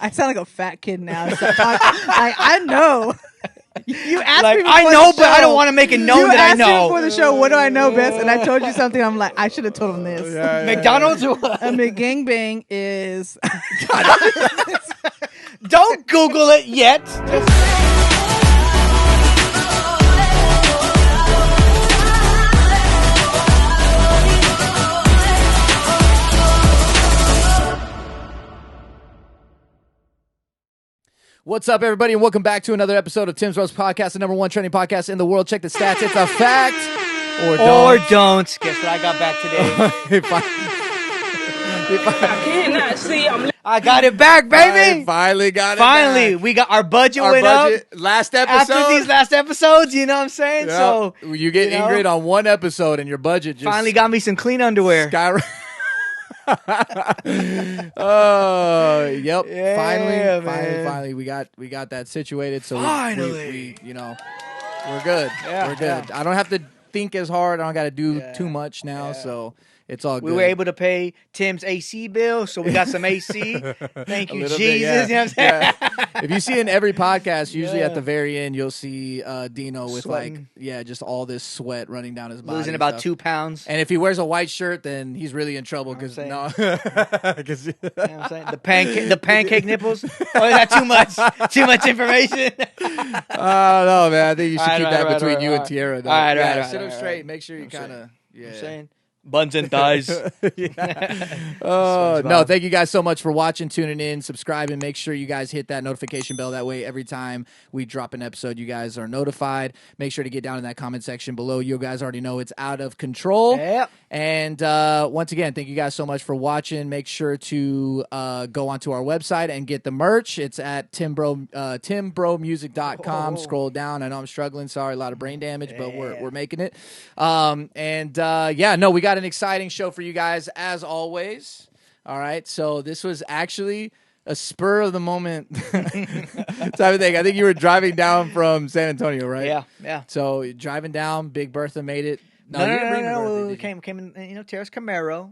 I sound like a fat kid now. I know. You asked Like, me before I know, the but I show. don't want to make it known You that I asked me know. before the show, what do I know best? And I told you something. I'm like, I should have told him this. McDonald's or what? I mean, gangbang is... Don't Google it yet. What's up, everybody, and welcome back to another episode of Tim's Roast Podcast, the number one trending podcast in the world. Check the stats. It's a fact. Or don't. Guess what I got back today? I got it back, baby. I finally got it Finally, back. we got our budget went up. Last episode. After these last episodes, you know what I'm saying? Yep. So you get Ingrid on one episode, and your budget just finally got me some clean underwear. Oh, yep. Yeah, Finally, we got that situated. So finally, we we're good. Yeah, we're good. yeah. I don't have to think as hard. I don't got to do too much now. Yeah. So it's all good. We were able to pay Tim's AC bill, so we got some AC. Thank you, Jesus. Bit, yeah. You know what I'm saying? Yeah. If you see in every podcast, usually at the very end, you'll see Dino with Sweating. just all this sweat running down his body. Losing about 2 pounds. And if he wears a white shirt, then he's really in trouble because You know what I'm saying? The pancake nipples. Oh, is that too much? Too much information? No, man. I think you should keep that between you and Tierra. All right, sit him straight. Make sure you kind of. You know what I'm saying? Buns and thighs. Oh, no, thank you guys so much for watching, tuning in, subscribing. Make sure you guys hit that notification bell. That way, every time we drop an episode, you guys are notified. Make sure to get down in that comment section below. You guys already know it's out of control. Yep. And once again, thank you guys so much for watching. Make sure to go onto our website and get the merch. It's at timbromusic.com. Scroll down. I know I'm struggling. Sorry, a lot of brain damage, but we're making it. We got an exciting show for you guys, as always. All right, so this was actually a spur of the moment type of thing. I think you were driving down from San Antonio, right? Yeah. So driving down, Big Bertha made it. No. We came in, Terrace Camaro.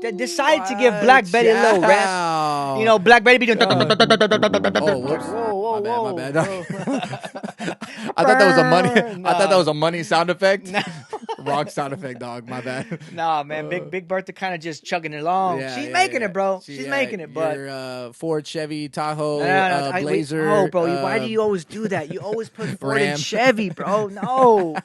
They decided to give Black Betty a little rest. Black Betty be doing. Oh, whoops. Whoa. My bad. I thought that was a money. No. I thought that was a money sound effect. Wrong sound effect, dog. My bad. Nah, man. Big Bertha kind of just chugging it along. She's making it, bro. She's making it, but your Ford, Chevy, Tahoe, Blazer. Oh, bro. Why do you always do that? You always put Ford Ram. and Chevy, bro. No.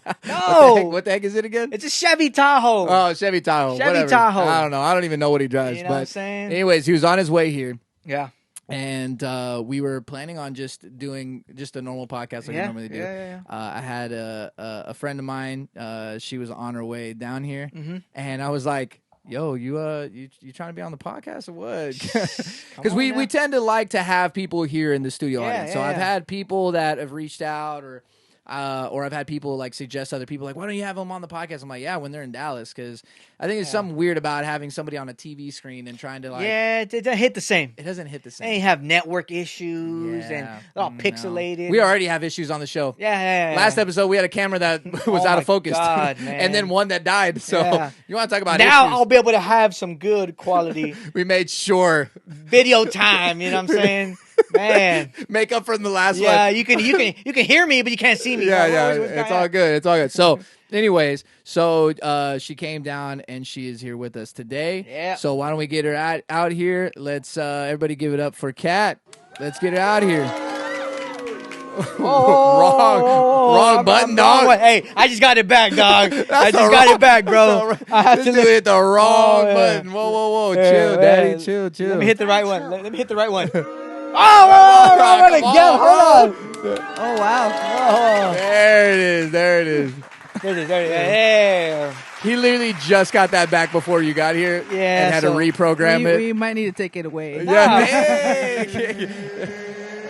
What the heck is it again? It's a Chevy Tahoe. Oh, Chevy Tahoe. Chevy Whatever. Tahoe. I don't know. I don't even know what he drives. You know what I'm saying? Anyways, he was on his way here. Yeah. And we were planning on just doing just a normal podcast like we normally do. Yeah. I had a friend of mine. She was on her way down here, and I was like, "Yo, you trying to be on the podcast or what?" Because we tend to like to have people here in the studio audience. So I've had people that have reached out, or I've had people like suggest other people like, why don't you have them on the podcast? I'm like, yeah, when they're in Dallas, because I think there's something weird about having somebody on a TV screen and trying to like. Yeah, it doesn't hit the same. It doesn't hit the same. They have network issues and all pixelated. We already have issues on the show. Yeah. Last episode we had a camera that was out of focus, God, man. and then one that died. So you want to talk about now? issues? I'll be able to have some good quality. We made sure video time. You know what I'm saying? Man, make up from the last one. Yeah, you can hear me, but you can't see me. Yeah. It's all good. So, anyways, she came down and she is here with us today. Yeah. So why don't we get her out here? Let's everybody give it up for Kat. Let's get her out here. Wrong button, dog. Hey, I just got it back, dog. I just got it back, bro. I have to hit the wrong button. Whoa. Chill, daddy. Chill. Let me hit the right one. Oh, Oh, wow. There it is. Yeah. He literally just got that back before you got here. Yeah, and had to reprogram it. We might need to take it away. Yeah.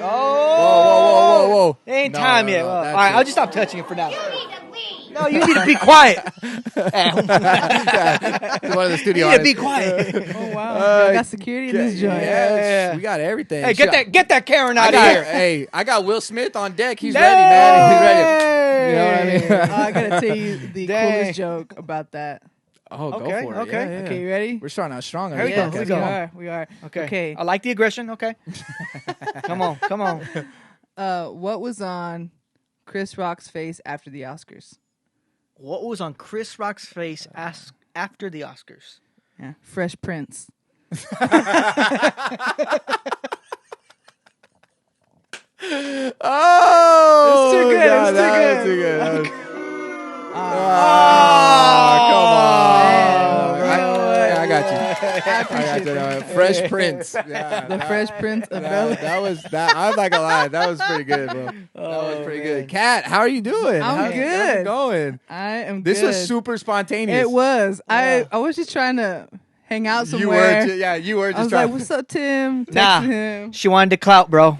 Whoa. It ain't time yet. All right, I'll just stop touching it for now. No, you need to be quiet. One of the studio. You need to be quiet. Oh wow, we got security in this joint. Yeah, we got everything. Hey, get that Karen out of here. Hey, I got Will Smith on deck. He's ready, man. He's ready. You know what I mean? I gotta tell you the coolest joke about that. Oh, go Okay, for it. okay. Yeah. Okay, you ready? We're starting out strong. On Here we this go, podcast. here we go. We are. Okay. I like the aggression. Okay. Come on. What was on Chris Rock's face after the Oscars? What was on Chris Rock's face after the Oscars? Yeah, Fresh Prince. Oh, It's too good. God, It's too that good. was too good. That was- Oh, come on. Man, you know what? Yeah, I got you. I appreciate that. Fresh Prince. Yeah, The Fresh Prince of Bel-Air. that was that. I'm not gonna lie. That was pretty good, bro. That was pretty good. Kat, how are you doing? I'm How's good. it going? I am This good. was super spontaneous. It was. I was just trying to hang out You somewhere. you were I just was trying. like, "What's up, Tim?" Nah. Texting him. she wanted the clout, bro.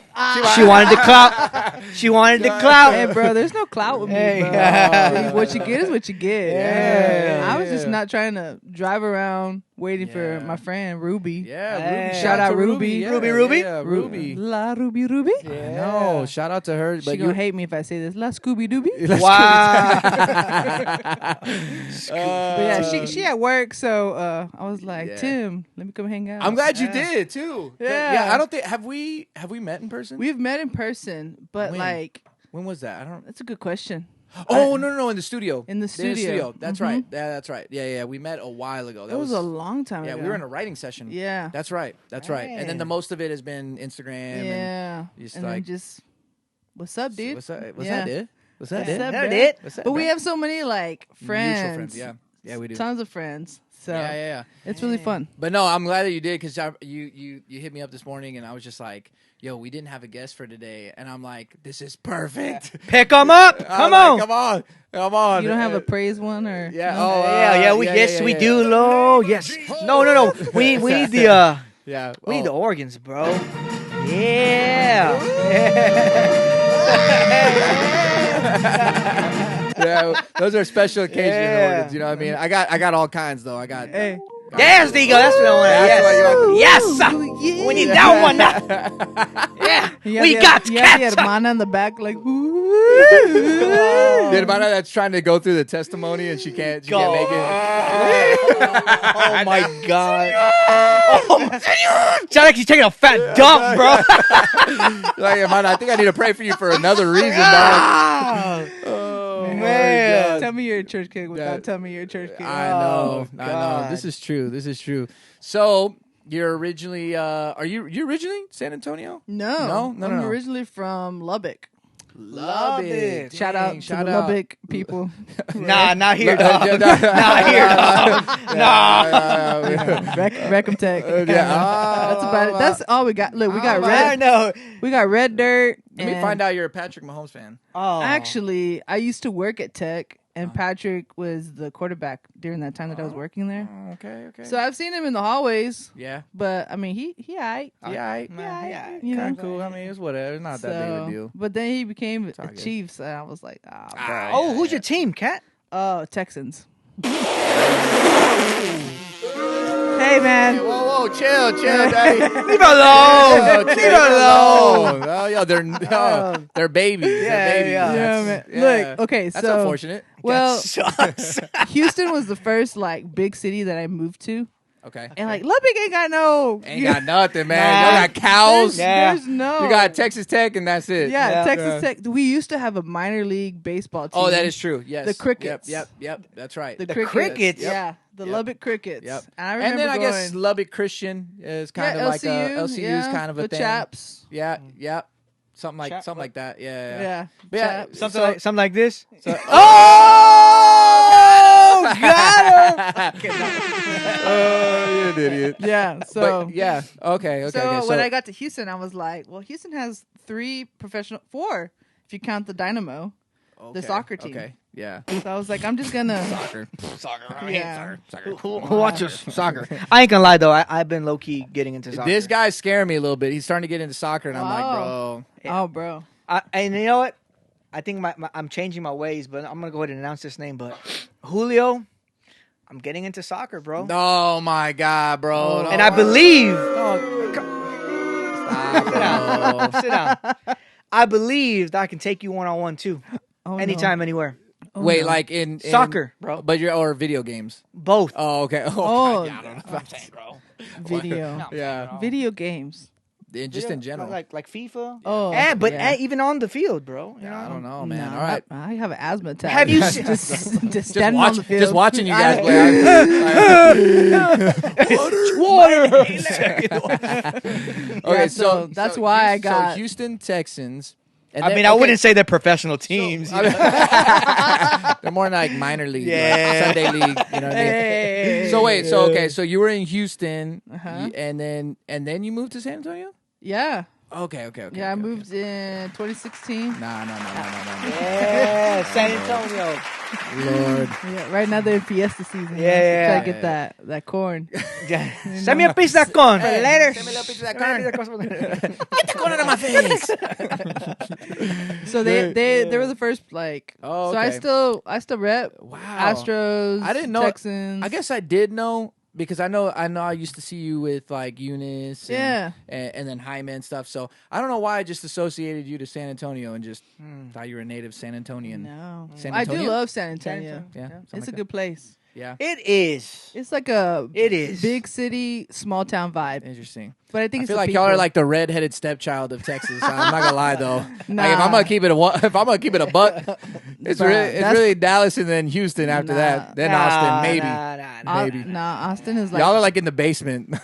She wanted the clout. She wanted the clout. Hey, bro, there's no clout with me, Hey. bro. What you get is what you get. Yeah. I was just not trying to drive around waiting for Yeah. my friend Ruby. Yeah, Hey. Ruby. Shout out to Ruby. Yeah, Ruby. Yeah, Ruby. La Ruby Ruby. No, shout out to her. She But gonna hate me if I say this. La Scooby Dooby. Wow. But yeah, she at work, so I was like, Yeah. Tim, let me come hang out. I'm glad you did too. Yeah. I don't think have we met in person? We've met in person, but When? like, When was that? I don't. that's a good question. Oh no, in the studio. In the studio. That's Mhm. right. Yeah, that's right. Yeah. We met a while ago. That was a long time Yeah, ago. we were in a writing session. Yeah. That's right. That's right. And then the most of it has been Instagram. And Yeah. just And like, then just, what's up, dude? what's that? Yeah. That it? Was that What's it? up, That bro? it? What's that? But we bro? have so many like friends. Mutual friends. Yeah, we do. Tons of friends. So Yeah. it's really fun. But no, I'm glad that you did because you hit me up this morning and I was just like, yo, we didn't have a guest for today, and I'm like, this is perfect. Pick them up. Come on. Come on. You don't have a praise one or Yeah. no? Oh, Yeah. We do, Lo. Yes. No. We need the Yeah. we need the Oh. organs, bro. Yeah. Yeah. Those are special occasion Yeah. organs. You know what I mean? I got all kinds though. I got. Hey. Yes, there you go. That's what I want. That's what you Yes. want. Yes. We need that one now. Yeah. We got You have the cats. hermana in the back, like, ooh. The hermana that's trying to go through the testimony and she can't make it. Oh my god. Sounds like he's taking a fat dump, bro. Like, hermana, I think I need to pray for you for another reason, dog. Oh Man. Tell me you're a church kid without Yeah. telling me you're a church kid. I know. God. This is true. So you're originally are you originally San Antonio? No. No. I'm originally from Lubbock. Love it. Shout out to the Lubbock people. Nah, not here, No, dog. no, Not here, dog. Reckham Tech. Yeah. That's about it. That's all we got. Look, we got I red. know. We got red dirt. Let me and find out you're a Patrick Mahomes fan. Oh. Actually, I used to work at Tech, and Patrick was the quarterback during that time that I was working there. Okay. So I've seen him in the hallways, Yeah. but I mean, he aight. Yeah. Yeah. You know? Kind of cool. I mean, it's whatever. It's not that big of a deal. But then he became all a good. Chiefs, and I was like, bro. Oh, who's your team, Cat? Texans. Hey, man. Whoa, chill, daddy. Leave it alone. Leave it alone. Oh, yeah, they're babies. Yeah, They're babies. yeah. Yeah, man. Look, okay, That's so unfortunate. well, Sucks. Houston was the first like big city that I moved to, Okay. and like Lubbock ain't got no, Ain't got nothing, man. Nah. You got cows. Yeah. There's no. You got Texas Tech, and that's it. Yeah, Yeah. Texas Tech. We used to have a minor league baseball team. Oh, that is true. Yes. The Crickets. Yep. That's right. the Crickets? Yeah, the Yep. Lubbock Crickets. Yep. And I remember And then I guess going, Lubbock Christian is kind of like LCU's yeah, kind of a the thing. Chaps. Yeah. Something like Chap- that. Yeah. Yeah, But yeah, Chaps. Something like this. Oh, got him. Oh, you're an idiot. Yeah. So But yeah. Okay. So when I got to Houston, I was like, well, Houston has four if you count the Dynamo, the soccer team. Okay. Yeah. So I was like, I'm just gonna. Soccer. Yeah. Who watches soccer? I ain't gonna lie though. I've been low key getting into soccer. This guy's scaring me a little bit. He's starting to get into soccer, and I'm like, bro. Oh, bro. And you know what? I think I'm changing my ways, but I'm gonna go ahead and announce this name. But Julio, I'm getting into soccer, bro. Oh my God, bro. And I believe. Stop, bro. Sit down. I believe that I can take you 1-on-1 too. Oh, Anytime, anywhere. Wait, no. like in Soccer, bro. But or video games. Both. Oh, okay. Oh, God, yeah, I don't know what I'm saying, bro. video. Yeah. Video games. Just in general. like FIFA. Oh, but yeah. even on the field, bro. You know? I don't know, man. Nah, All right. I have an asthma attack. Have you just standing on the field? Just watching you guys play. Water. Okay, so that's why I got- So Houston Texans. And I then- mean, I okay, wouldn't say they're professional teams. They're more like minor league, Yeah. like Sunday league. You know what I mean? Hey. So wait, so okay, so you were in Houston, Uh-huh. and then you moved to San Antonio. Yeah. Okay. Yeah, I moved in 2016. No. Yeah, San Antonio. Lord. Yeah, right now they're in fiesta season. Yeah. Try to get that corn. Send me a piece of corn for later. Send me a little piece of that corn. Get the corn out of my face. So they were the first like. Oh, So I still rep Wow. Astros. I didn't know. Texans. I guess I did know because I know I used to see you with like Eunice and, and then Jaime and stuff. So I don't know why I just associated you to San Antonio and just thought you were a native San Antonian. No, San I do Antonio? love San Antonio. Yeah, It's a good place. Yeah. It is. It's like a It is. big city, small town vibe. Interesting. But I think I it's feel the like people. y'all are like the redheaded stepchild of Texas. I'm not gonna lie though. Nah. Like, if I'm gonna keep it a buck, it's That's- really Dallas and then Houston after Nah. that, then Austin maybe. Nah. maybe. Austin is like Y'all are like in the basement.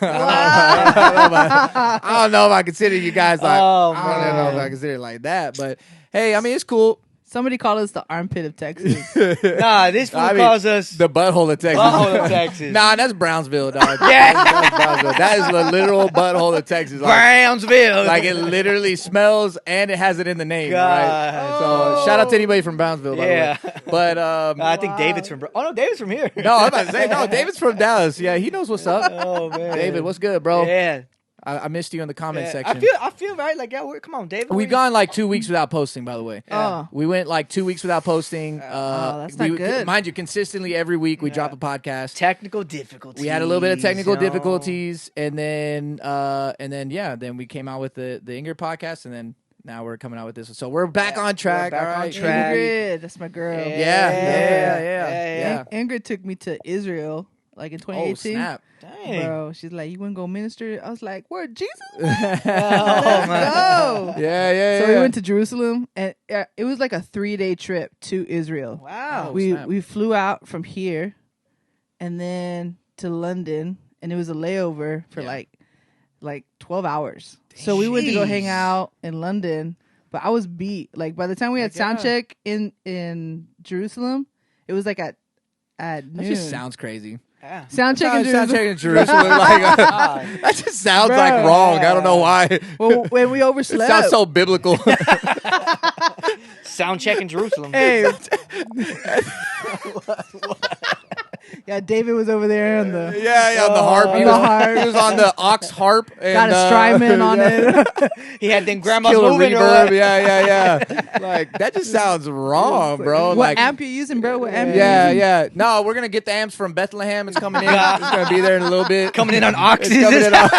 I don't know if I consider you guys like. Oh, I don't know if man. I consider it like that, but hey, I mean it's cool. somebody call us the armpit of Texas. Nah, this fool I mean, calls us The butthole of Texas. butthole of Texas. Nah, that's Brownsville, dog. Yeah. That's Brownsville. That is the literal butthole of Texas. Like, Brownsville. like it literally smells and it has it in the name, right? God. So shout out to anybody from Brownsville, by Yeah. the way. But I think David's from. Oh no, David's from here. no, I'm about to say no. David's from Dallas. Yeah, he knows what's up. Oh man, David, what's good, bro? Yeah. I missed you in the comment Yeah. section. I feel right. Like come on, David. We've gone like 2 weeks without posting, by the way. Oh. We went like 2 weeks without posting. that's not we, good. Mind you, consistently every week we drop a podcast. technical difficulties. We had a little bit of technical you know? difficulties, and then then we came out with the Ingrid podcast, and then now we're coming out with this. So we're back on track. back all on right. track. Ingrid, that's my girl. Yeah. Ingrid took me to Israel like in 2018. Oh snap! Dang. Bro, she's like, you want to go minister? I was like, where Jesus? Oh, man. Go. Yeah. So we went to Jerusalem, and it was like a 3-day trip to Israel. Wow. snap. We flew out from here, and then to London, and it was a layover for like 12 hours. So we went to go hang Jeez. out in London, but I was beat. Like by the time we had sound check in Jerusalem, it was like at noon. That just sounds crazy. Yeah. Sound check in Sound Jerusalem. check in Jerusalem. Like, that just sounds like Bruh. wrong. I don't know why. Well, when we It overslept. sounds so biblical. Sound check in Jerusalem. Hey. Yeah, David was over there on the Yeah, on the harp. He on was, the harp. he was on the ox harp. And, got a Strymon on it. He had them grandma's Killer moving. or reverb. what? Yeah. Like that just sounds wrong, bro. What Like, amp you using, bro? What amp you using? yeah. No, we're gonna get the amps from Bethlehem. It's coming in. It's gonna be there in a little bit. Coming in on It's oxys. coming in on-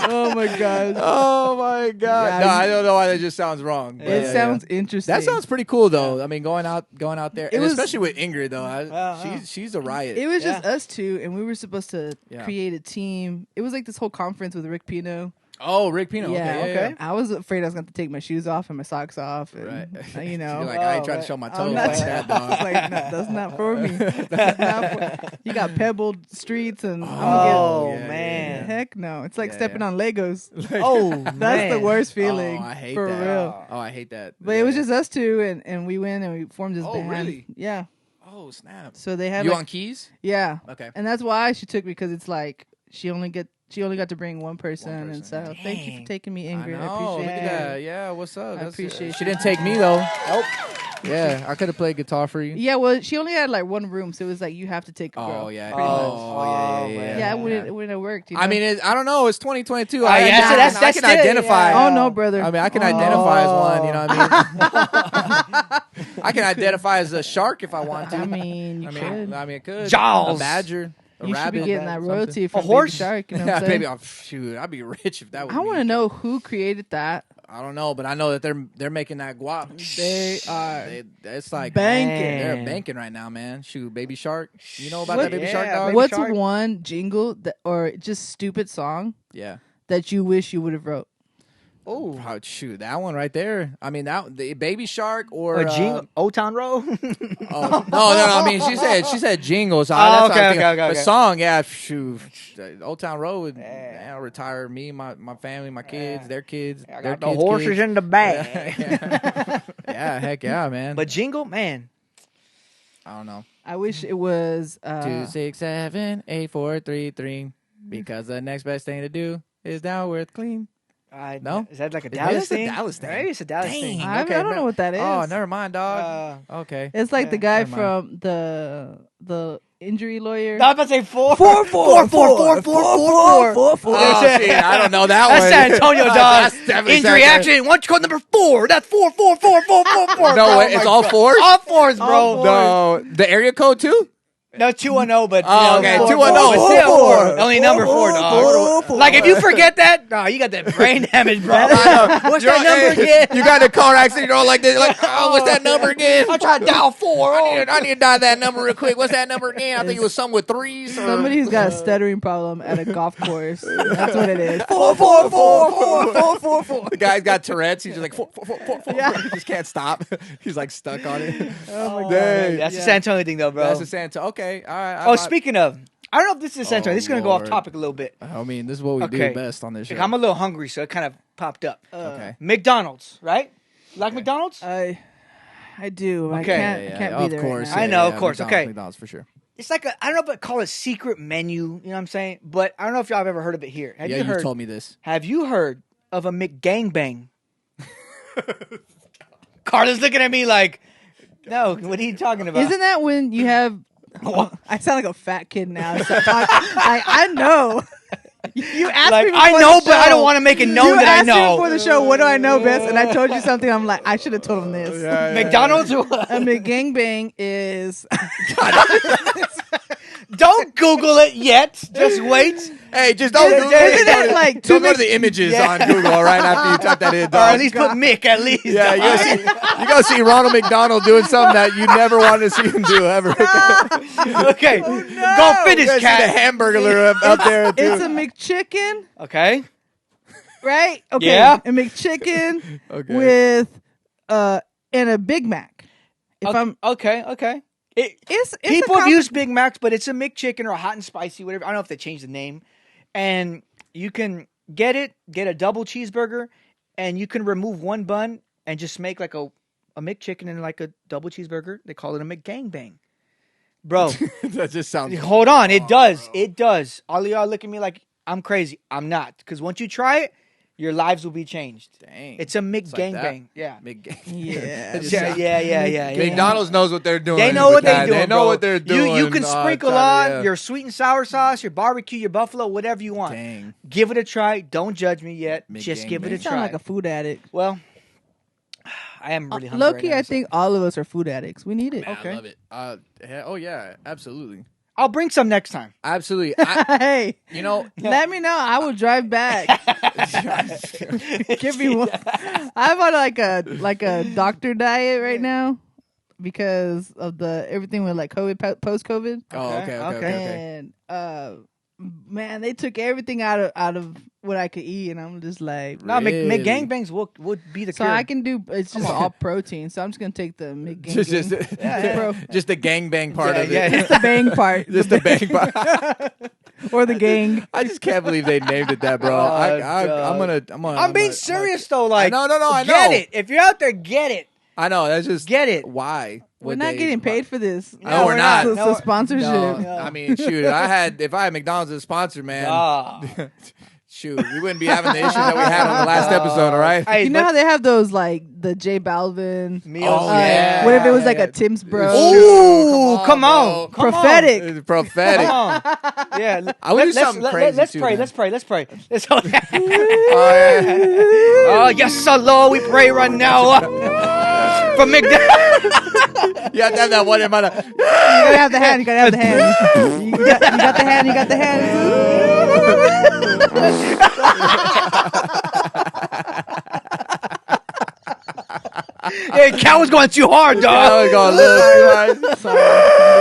Oh my god. Oh my god! Yeah, No, I don't know why that just sounds wrong. but It yeah, sounds yeah. interesting. That sounds pretty cool though. I mean, going out there, and was- especially with Ingrid though. She's a riot. It was just us two, and we were supposed to Yeah. create a team. It was like this whole conference with Rick Pino. Oh, Rick Pino. Yeah, Okay. I was afraid I was going to take my shoes off and my socks off. And, Right. You know. You're like, I ain't Oh, trying right. to show my I'm toes not- like that, I was dog. like, no, that's not for me. That's not for, you got pebbled streets, and I'm Oh, gonna yeah, man. get, heck no. It's like Yeah, stepping yeah. on Legos. Oh, That's the worst feeling. Oh, I hate for that. real. Oh, I hate that. But it was just us two, and we went and we formed this Oh, band. really? Yeah. Oh, snap. So they had You like, on keys? yeah, Okay. and that's why she took me, because it's like she only got to bring one person, and person. so thank you Dang. for taking me, Ingrid. I, know. appreciate Look it. at that. Yeah, what's up? I appreciate She you. didn't take me though. Nope. Yeah, I could have played guitar for you. Yeah, well, she only had like one room, so it was like you have to take a girl. Oh yeah. pretty much. Oh, yeah. man. Yeah, it wouldn't have worked. You know? I mean, I don't know. It's 2022. yeah, I so that's I can still- identify. yeah. oh no, brother. I mean, I can identify as one. You know what I mean? I can identify as a shark if I want to. I mean, you could. I mean, it could. Jaws. A badger. A You should be rabbit. getting that something. royalty from horse? Baby Shark. You know what Yeah, I'm saying? maybe. Oh, shoot, I'd be rich if that was. I want to know who created that. I don't know, but I know that they're making that guap. They are. It's like banking. They're banking right now, man. Shoot, Baby Shark. You know about that Baby Shark dog? Baby What's Shark. one jingle or just stupid song Yeah. that you wish you would have wrote? Oh, Shoot, that one right there. I mean, the Baby Shark or jingle, Old Town Road. no. I mean, she said jingle. So that's what I'm thinking. okay. The song, yeah. Shoot, Old Town Road would retire me, my family, my kids, their kids. I their got the kids' horses kids. in the bag. Yeah, heck yeah, man. But jingle, man. I don't know. I wish it was 2, 6, 7, 8, 4, 3, 3. Because the next best thing to do is now worth clean. No? Is that like a It's Dallas a thing? Dallas thing. Maybe it's a Dallas thing. I don't know what that is. Oh, never mind, dog. Okay. It's like the guy never mind. from the injury lawyer. I was about to say 4. 4. Oh, shit, I don't know that one. That's San Antonio, dog. That's definitely Injury San accident. Once code number 4. That's 4. No, it's all fours? All fours, bro. All fours. No, the area code too? No, 210, but okay, 4, 210, but still 4. 4. Only number 4, dog. Like if you forget that, no, you got that brain damage, bro. What's that number again? You got in a car accident, you're all like this, like, oh, what's that number again? I'm trying to dial 4. I need to dial that number real quick. What's that number again? I think it was something with 3s. Somebody who's got a stuttering problem at a golf course. That's what it is. 4. The guy's got Tourette's. He's just like 4. Yeah. He just can't stop. He's like stuck on it. Oh my god. Dang. That's a San Antonio thing, though, bro. That's a Santa. Okay, all right. Speaking of, I don't know if this is San Antonio. This is going to go off Lord. topic a little bit. I mean, this is what we Okay. do best on this show. I'm a little hungry, so it kind of popped up. Okay. McDonald's, right? You like McDonald's? I do. Okay. I can't be of there course. right now. I know, of course. McDonald's, Okay. McDonald's for sure. It's like I don't know if I call it secret menu, you know what I'm saying? But I don't know if y'all have ever heard of it here. Have Yeah, you heard? you told me this. Have you heard of a McGangbang? Karla's looking at me like, no, what are you talking about? Isn't that when you have? I sound like a fat kid now. So I know. You asked like, me before I know, the but I show. don't want to make it known You that I asked me know. before the show, what do I know best? And I told you something. I'm like, I should have told him this. McDonald's? A McGangbang is Don't Google it yet. Just wait. Hey, just don't Isn't Google it. it like Don't two go to the images Yeah. on Google right after you type that in. Or dog. at least put Mick, at least. Yeah, you go see Ronald McDonald doing something that you never wanted to see him do ever. Okay. Oh, Go finish, You guys see the cat. hamburger up there. Too. it's a McChicken, Okay. right? Okay. Yeah. A McChicken Okay. with and a Big Mac. If I'm Okay. it's People have used Big Macs, but it's a McChicken or a hot and spicy, whatever. I don't know if they changed the name. And you can get a double cheeseburger, and you can remove one bun and just make like a McChicken and like a double cheeseburger. They call it a McGangbang. Bro, That just sounds. hold on. It does. It does. All of y'all look at me like I'm crazy. I'm not. Because once you try it, your lives will be changed. Dang. It's a like McGangbang. that. Yeah. Yeah. Yeah. McDonald's knows what they're doing. They know what with that. they're doing. They know bro. what they're doing. You can sprinkle Tyler, on yeah. your sweet and sour sauce, your barbecue, your buffalo, whatever you want. Dang. Give it a try. Don't judge me yet. Just give it a You sound try. like a food addict. Well, I am really hungry. Low-key, right now, I think all of us are food addicts. We need it. Man, I love it. Oh yeah, absolutely, I'll bring some next time. absolutely. Hey, You know, let me know. I will drive back. Give me one. I'm on like a doctor diet right now because of the everything with like COVID, post COVID, oh okay. and man, they took everything out of what I could eat, and I'm just like, No, Really? McGangbangs would be the so cure. I can do. It's just all protein, so I'm just gonna take the McGangbang. Just the gangbang part of it. Yeah. Just the bang part, Just the bang part. or the gang. I just can't believe they named it that, bro. I'm being serious though. Like, No, I know. Get it. If you're out there, get it. I know. That's just Get it. Why? We're would not they- getting paid for this. No, we're not. So sponsorship. No, I mean, shoot. If I had McDonald's as a sponsor, man. Ah. Shoot, we wouldn't be having the issues that we had on the last episode. All right. Hey, You know but- how they have those like the J Balvin Meals. Oh, yeah. What if it was like Yeah. a Tim's bro? Ooh, come on. bro. Prophetic. It's prophetic. Come on. Yeah. I would do something crazy Let's too, pray. man. Let's pray. Let's Oh, yeah. Oh, yes, our Lord, we pray right now for McDonald's. You have to have that one in mind. You gotta have the hand. You gotta have the hand. You got the hand. You got the hand. Hey, Cal was going too hard, dog. I was going a little too hard. Sorry,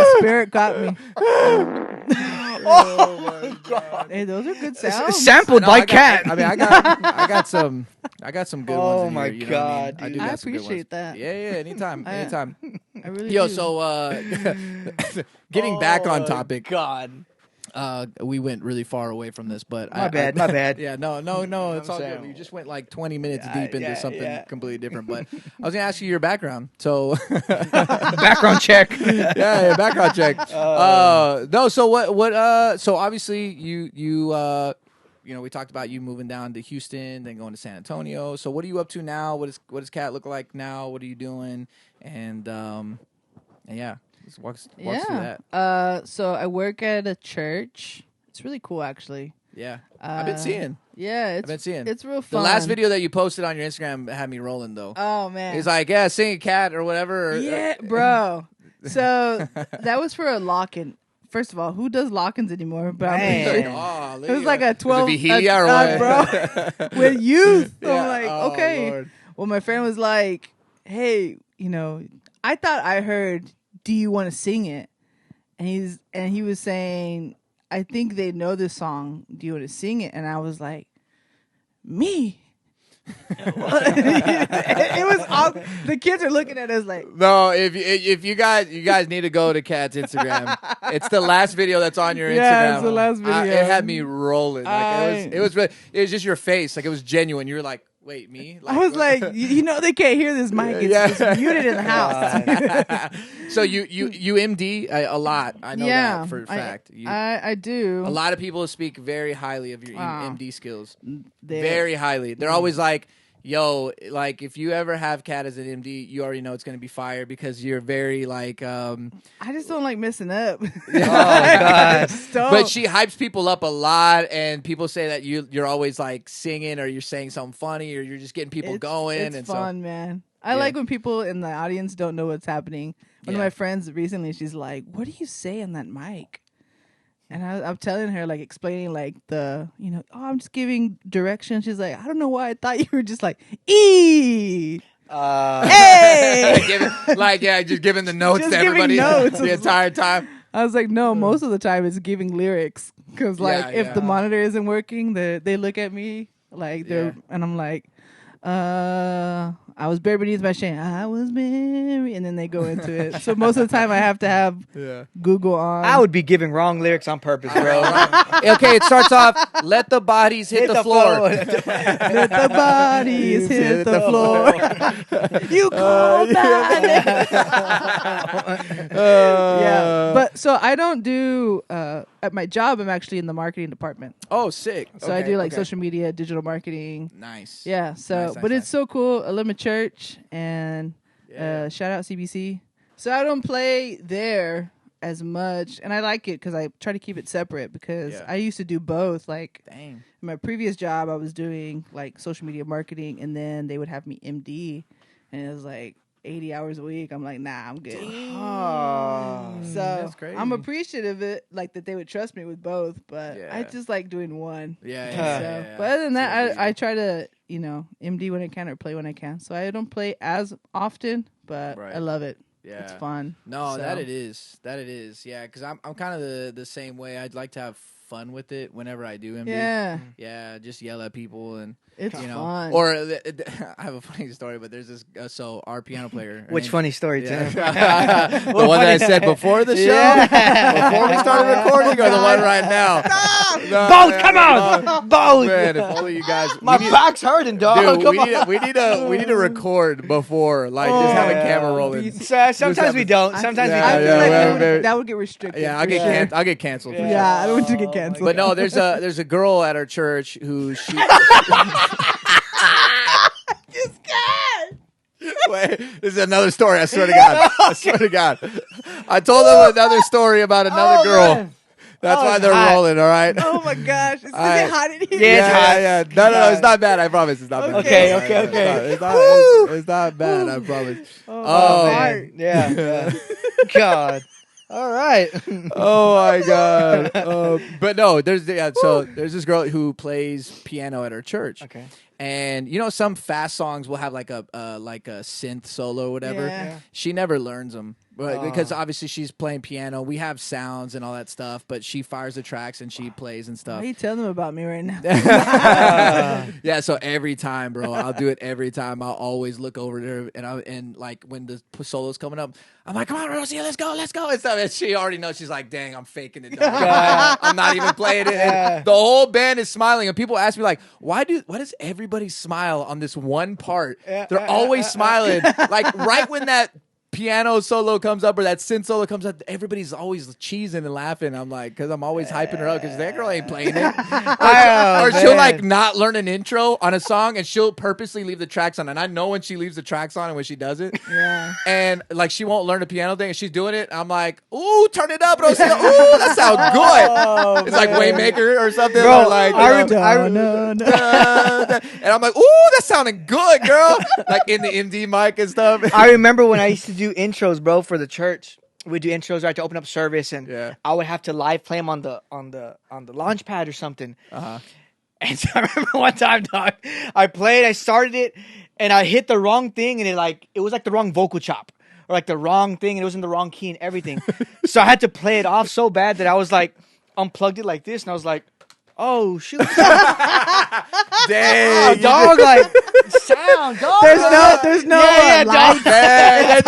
the spirit got me. Oh my god! Hey, those are good sounds. Sampled by Cat. I got some good ones. Oh in my here, you know what I mean? God, I do dude. I got some good ones. appreciate that. Yeah, anytime. I really Yo, do. so getting back on topic. God, We went really far away from this, but my bad. Yeah, no, it's all saying- good. You just went like 20 minutes deep into yeah, something yeah. completely different. But I was gonna ask you your background. So Background check. yeah, background check. No, so what? So obviously you know, we talked about you moving down to Houston, then going to San Antonio. So what are you up to now? What does Kat look like now? What are you doing? And yeah, just walk us through that. So I work at a church. It's really cool, actually. Yeah, I've been seeing. Yeah, I've been seeing. it's real The fun. last video that you posted on your Instagram had me rolling though. Oh man, He's like, yeah, sing a cat or whatever. Or, yeah, bro. So that was for a lock-in. First of all, who does lock-ins anymore? But I'm Man. pretty sure Oh, it was like a 12 Vigilia or what? bro, with youth. Yeah. I'm like, Oh, okay. Lord. Well, my friend was like, hey, you know, I thought I heard, do you want to sing it? And he was saying, I think they know this song. Do you want to sing it? And I was like, me? It was all, the kids are looking at us like, No, if you guys need to go to Kat's Instagram. It's the last video that's on your Instagram. Yeah, it's the last video. It had me rolling. Like, it was just your face. Like it was genuine. You were like, wait, me? I was like, you know, they can't hear this mic. It's muted in the house. So you MD a lot. I know that for a fact. I do. A lot of people speak very highly of your Wow. MD skills. They- Very highly. They're always like, yo, like if you ever have Kat as an MD, you already know it's going to be fire because you're very like. I just don't like messing up. Oh god! But she hypes people up a lot, and people say that you're always like singing or you're saying something funny or you're just getting people going. It's and fun, man. I Yeah. like when people in the audience don't know what's happening. One of Yeah. my friends recently, she's like, "What do you say on that mic?" And I'm telling her, like, explaining, like, I'm just giving direction. She's like, I don't know why I thought you were just like, hey! just giving the notes Just to giving everybody notes. the entire time. I was like, no, most of the time it's giving lyrics. Because, like, Yeah, if the yeah. monitor isn't working, they look at me, like, and I'm like, I was buried beneath my shame. I was buried. And then they go into it. So most of the time I have to have Google on. I would be giving wrong lyrics on purpose, bro. Okay, it starts off, let the bodies hit the floor. Let the bodies hit the floor. You call that? Yeah. But so I don't do, at my job, I'm actually in the marketing department. Oh, sick. So I do like social media, digital marketing. Nice. Yeah. So, Nice, but nice. it's so cool. I live in church and shout out CBC. So I don't play there as much, and I like it because I try to keep it separate because I used to do both. Like, Dang. in my previous job, I was doing like social media marketing, and then they would have me MD, and it was like 80 hours a week. I'm like, nah, I'm good. So that's crazy. I'm appreciative of it, like that they would trust me with both, but I Yeah. just like doing one. Yeah. But other than that, I try to, MD when I can or play when I can. So I don't play as often, but Right. I love it. Yeah. It's fun. No, So- that it is. Yeah, because I'm kind of the same way. I'd like to have fun with it whenever I do MD. Yeah, Yeah, just yell at people and it's fun. fun. Or I have a funny story, but there's this. So our piano player. her Which name- funny story, Yeah. Tim? The one that I said before the show, Yeah. before we started recording, or the one right now? No, Both, man, come on, no. both. Man, if only you guys. My we need- back's hurting, dog. Dude, Come we need to record before, like just have a camera rolling. Sometimes we don't. Sometimes we I don't. feel like yeah. that would get restricted. Yeah, for sure. I'll get canceled. For sure. Yeah, I don't want to get canceled. But no, there's a girl at our church who she. Wait, this is another story. I swear to God. I swear to God. I told them another story about another girl. man. That's Oh, why it's they're hot. rolling. All right. Oh my gosh, is it I- hot in here? Yeah, it's hot. Yeah. No, it's not bad. I promise, it's not bad. Okay. It's not bad. I promise. Oh, Man. Yeah. God. All right. Oh my God. But no, there's this girl who plays piano at her church. Okay. And some fast songs will have like a synth solo or whatever. Yeah. She never learns them. Right, because obviously she's playing piano. We have sounds and all that stuff, but she fires the tracks and she plays and stuff. Why are you telling them about me right now? Yeah, so every time, bro, I'll do it every time. I'll always look over to her, and like when the solo's coming up, I'm like, "Come on, Rosie, let's go," and stuff. And she already knows. She's like, "Dang, I'm faking it, dog. I'm not even playing it." And the whole band is smiling, and people ask me like, "Why does everybody smile on this one part?" They're always smiling, like right when that piano solo comes up or that synth solo comes up, everybody's always cheesing and laughing. I'm like, because I'm always hyping her up because that girl ain't playing it. Or she'll like not learn an intro on a song and she'll purposely leave the tracks on. And I know when she leaves the tracks on and when she does it. Yeah. And like she won't learn the piano thing and she's doing it. I'm like, ooh, turn it up. And I'll say, ooh, that sounds good. It's like Waymaker or something. Bro, or like, No. and I'm like, ooh, that sounded good, girl. Like in the MD mic and stuff. I remember when I used to do intros, bro, for the church. We'd do intros right to open up service, and I would have to live play them on the launch pad or something. And so I remember one time, dog, I started it, and I hit the wrong thing, and it was like the wrong vocal chop. Or like the wrong thing, and it was in the wrong key and everything. So I had to play it off so bad that I was like, unplugged it like this, and I was like, oh, shoot. Dang. Dog, like, sound, dog. There's no light.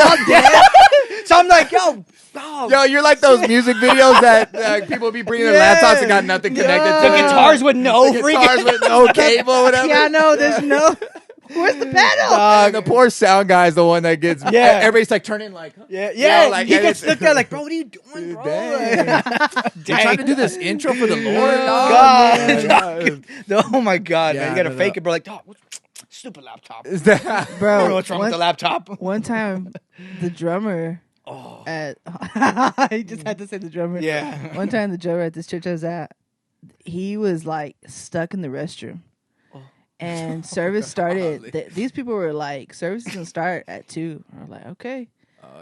So I'm like, yo, dog. Yo, you're like those music videos that people be bringing their laptops and got nothing connected to The it. guitars with no Guitars with no cable, whatever. Piano, there's no. Where's the pedal? And the poor sound guy is the one that gets. Everybody's like turning like. Yeah. Like, He gets looked at like, bro, what are you doing, bro? You're trying to do this intro for the Lord, God. dog. Oh my God, Yeah, man. You gotta fake it, bro. Like, dog, stupid laptop. Is that- I don't know Bro, what's wrong with the laptop. one time, the drummer at he just had to say the drummer. Yeah. One time, the drummer at this church I was at, he was like stuck in the restroom. And service started. These people were like, service is gonna start at 2. I was like, okay.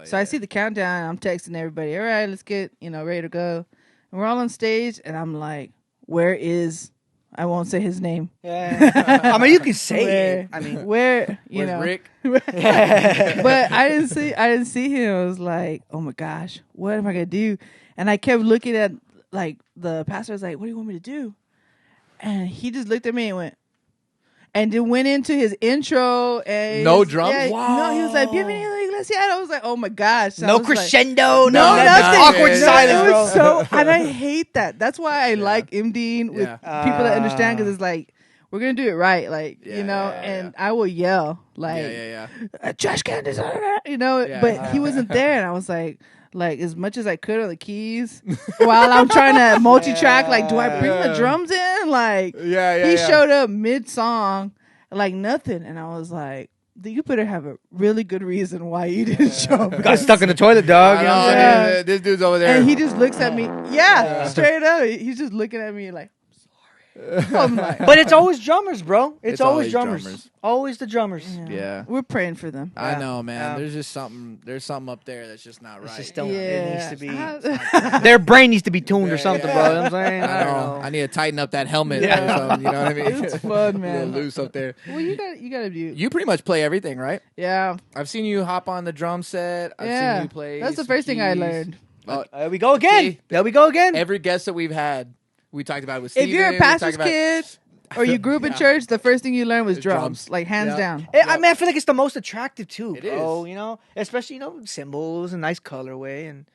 So I see the countdown. I'm texting everybody. All right, let's get ready to go. And we're all on stage, and I'm like, where is? I won't say his name. Yeah. I mean, you can say it. I mean, where Where's Rick? But I didn't see him. I was like, oh my gosh, what am I gonna do? And I kept looking at like the pastor was like, what do you want me to do? And he just looked at me and went. And then went into his intro and No drums? Yeah, Wow. No, he was like, "Bienvenido a la iglesia." And I was like, "Oh my gosh!" So I no was like, crescendo, no nothing, awkward No, silence, It bro. was so, and I hate that. That's why I like MDing with people that understand because it's like we're gonna do it right, like and I will yell like, "Trash can is," But he wasn't there, and I was like as much as I could on the keys while I'm trying to multi-track. Like, do I bring the drums in? Like, he showed up mid-song, like nothing, and I was like, you better have a really good reason why you didn't show up. Got stuck in the toilet, dog. You know what I'm saying? Yeah. This dude's over there. And he just looks at me. Straight up. He's just looking at me like, I'm like, But it's always drummers, bro. It's always always drummers. drummers. Always the drummers. Yeah. we're praying for them. I know, man. Yeah. There's just something. There's something up there that's just not right. Just don't. It needs to be. Yeah. Their brain needs to be tuned or something, bro. You know what I'm saying? I don't know. I need to tighten up that helmet Yeah. or something. You know what I mean? It's fun, A little man. loose up there. Well, you gotta do. You pretty much play everything, right? Yeah. I've seen you hop on the drum set. I've Yeah. seen you play. That's the some first thing I keys. learned. There we go again. See? There we go again. Every guest that we've had, we talked about it with Steven. If you're a we pastor's talked about- kid or you grew up in church, the first thing you learned was It's drums. drums. Like hands Yeah. down. I mean, I feel like it's the most attractive too, It bro. is. You know, especially symbols and nice colorway and.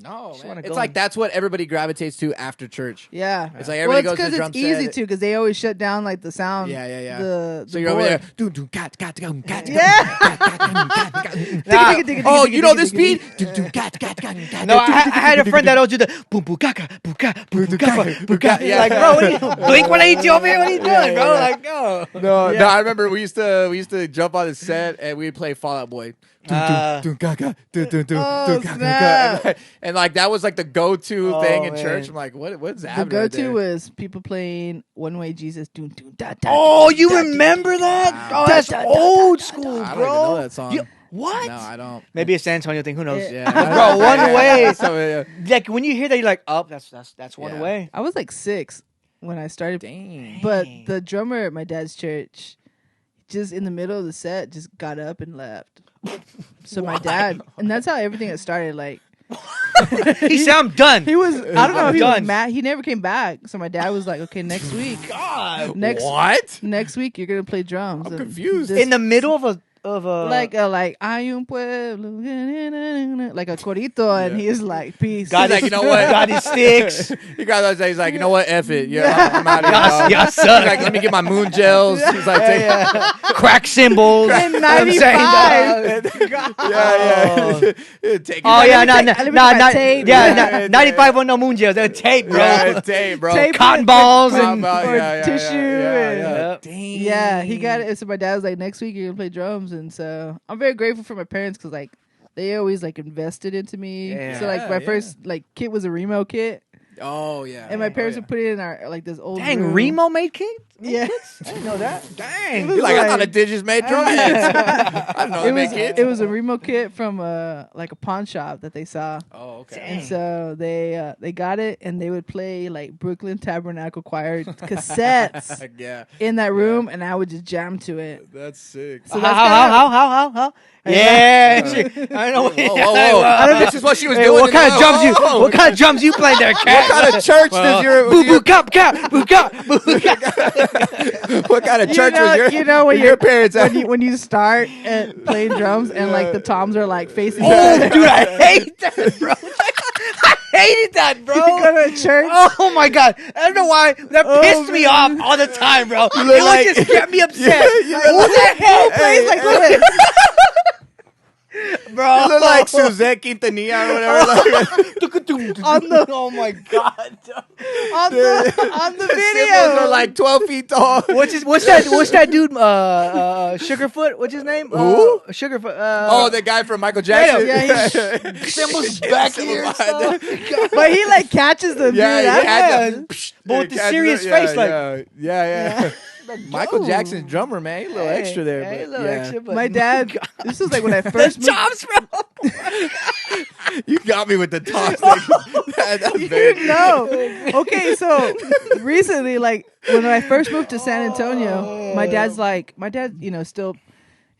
No, Just man. wanna It's go like and- that's what everybody gravitates to after church. Yeah. It's like everybody well, goes to the drum it's easy set. too because they always shut down like the sound. Yeah. The So you're over board. there. Oh, you know this beat? No, I had a friend that always do the boom boom kaka buka boom boom kaka buka. Yeah. Like, bro, what are you, Blink 182 over here? What are you doing, bro? Like, no. No, I remember we used to jump on the set and we'd play Fall Out Boy. snap. And like that was like the go-to Oh, thing in man. church. I'm like, what's The happening? right go-to there? was people playing One Way Jesus. Oh, you remember that? Oh, that's old school, I don't bro. even know that song. What? No, I don't. Maybe it's San Antonio thing. Who knows? Yeah. Bro, One Way. So, yeah. Like when you hear that, you're like, oh, that's One Yeah. Way. I was like 6 when I started. Dang. But the drummer at my dad's church, just in the middle of the set, just got up and left. So my dad, and that's how everything had started. Like He said, "I'm done." he was, I don't know if he was done. mad. He never came back. So my dad was like, "Okay, next week, God. What? next week you're gonna play drums." I'm And confused. this- In the middle of a like hay un pueblo, like a corito, and Yeah. he's like, "Peace." got He's his, like, you know what? got his sticks. He got those. He's like, you know what? F it. Yeah, I'm out of here. Y'all- dog. y'all He's suck. like, let me get my moon gels. He's like, take, Crack cymbals. In I'm saying, 95. yeah. Take Oh it. yeah, Let me take my tape. yeah, 95 on no moon gels. They're tape, bro. Yeah, tape, bro. Tape Cotton it, balls or- and or tissue and- Yep. Dang. Yeah, he got it. So my dad was like, "Next week you're gonna play drums," and so I'm very grateful for my parents because like they always like invested into me. Yeah. So like my Yeah. first like kit was a Remo kit, Oh yeah. and my parents oh, would put it in our like this old Dang, room. Remo made kids? Yeah, I didn't know that. Dang. was He's like, I like- thought a digits made drum heads. I don't know. it They was make kids. it was a Remo kit from like a pawn shop that they saw. Oh okay. And so they got it, and they would play like Brooklyn Tabernacle Choir cassettes Yeah, in that room, and I would just jam to it. that's sick. So How? Yeah. I know. Whoa, whoa, whoa! This is what she was Hey, doing. what kind of Whoa, drums you? whoa, whoa. What kind of drums you play there, cat? What kind of church does your Boo boo cup cat boo cup boo cup. what kind of church was your you know when your your parents at? when you start at playing drums and like the toms are like facing Oh, each other. dude, I hate that, bro. I hated that, bro. You go to a church. Oh my god! I don't know why that pissed me off all the time, bro. It would like- just get me upset. you look What the hell, Plays like this. bro? You look like Suzette Quintanilla or whatever. Like, on the Oh my god! on the the video. cymbals are like 12 feet tall. What's that dude? Sugarfoot. What's his name? Who? Sugarfoot. Oh, the guy from Michael Jackson. Yeah, Cymbals back here and stuff. But he like catches them, Yeah, dude. yeah, That's- yeah. But with the Catches serious it. face, like- yeah. Michael dude. Jackson's drummer, man, he a little extra there. Hey, but, a little yeah. extra, but My dad. This was like when I the first moved. chops, bro. You got me with the toss thing. That's You big. didn't know. Okay, so recently, like when I first moved to San Antonio, my dad, still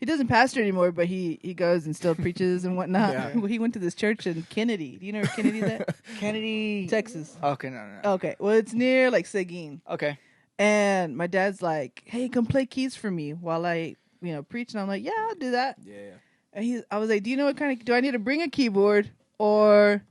he doesn't pastor anymore, but he goes and still preaches and whatnot. Yeah. Well, he went to this church in Kennedy. Do you know where Kennedy is at? Kennedy. Texas. Okay, no. Okay, well it's near like Seguin. Okay. And my dad's like, "Hey, come play keys for me while I, preach." And I'm like, "Yeah, I'll do that." Yeah. And I was like, "Do you know what kind of? Do I need to bring a keyboard, or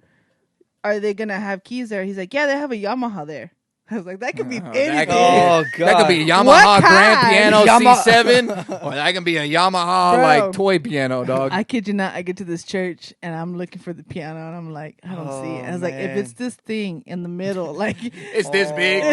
are they gonna have keys there?" He's like, "Yeah, they have a Yamaha there." I was like, "That could be anything." Oh, God. That could be a Yamaha What grand kind? piano Yama- C7, or that can be a Yamaha Bro. like toy piano, dog. I kid you not. I get to this church and I'm looking for the piano, and I'm like, I don't see it. I was like, if man. it's this thing in the middle, like, It's this big.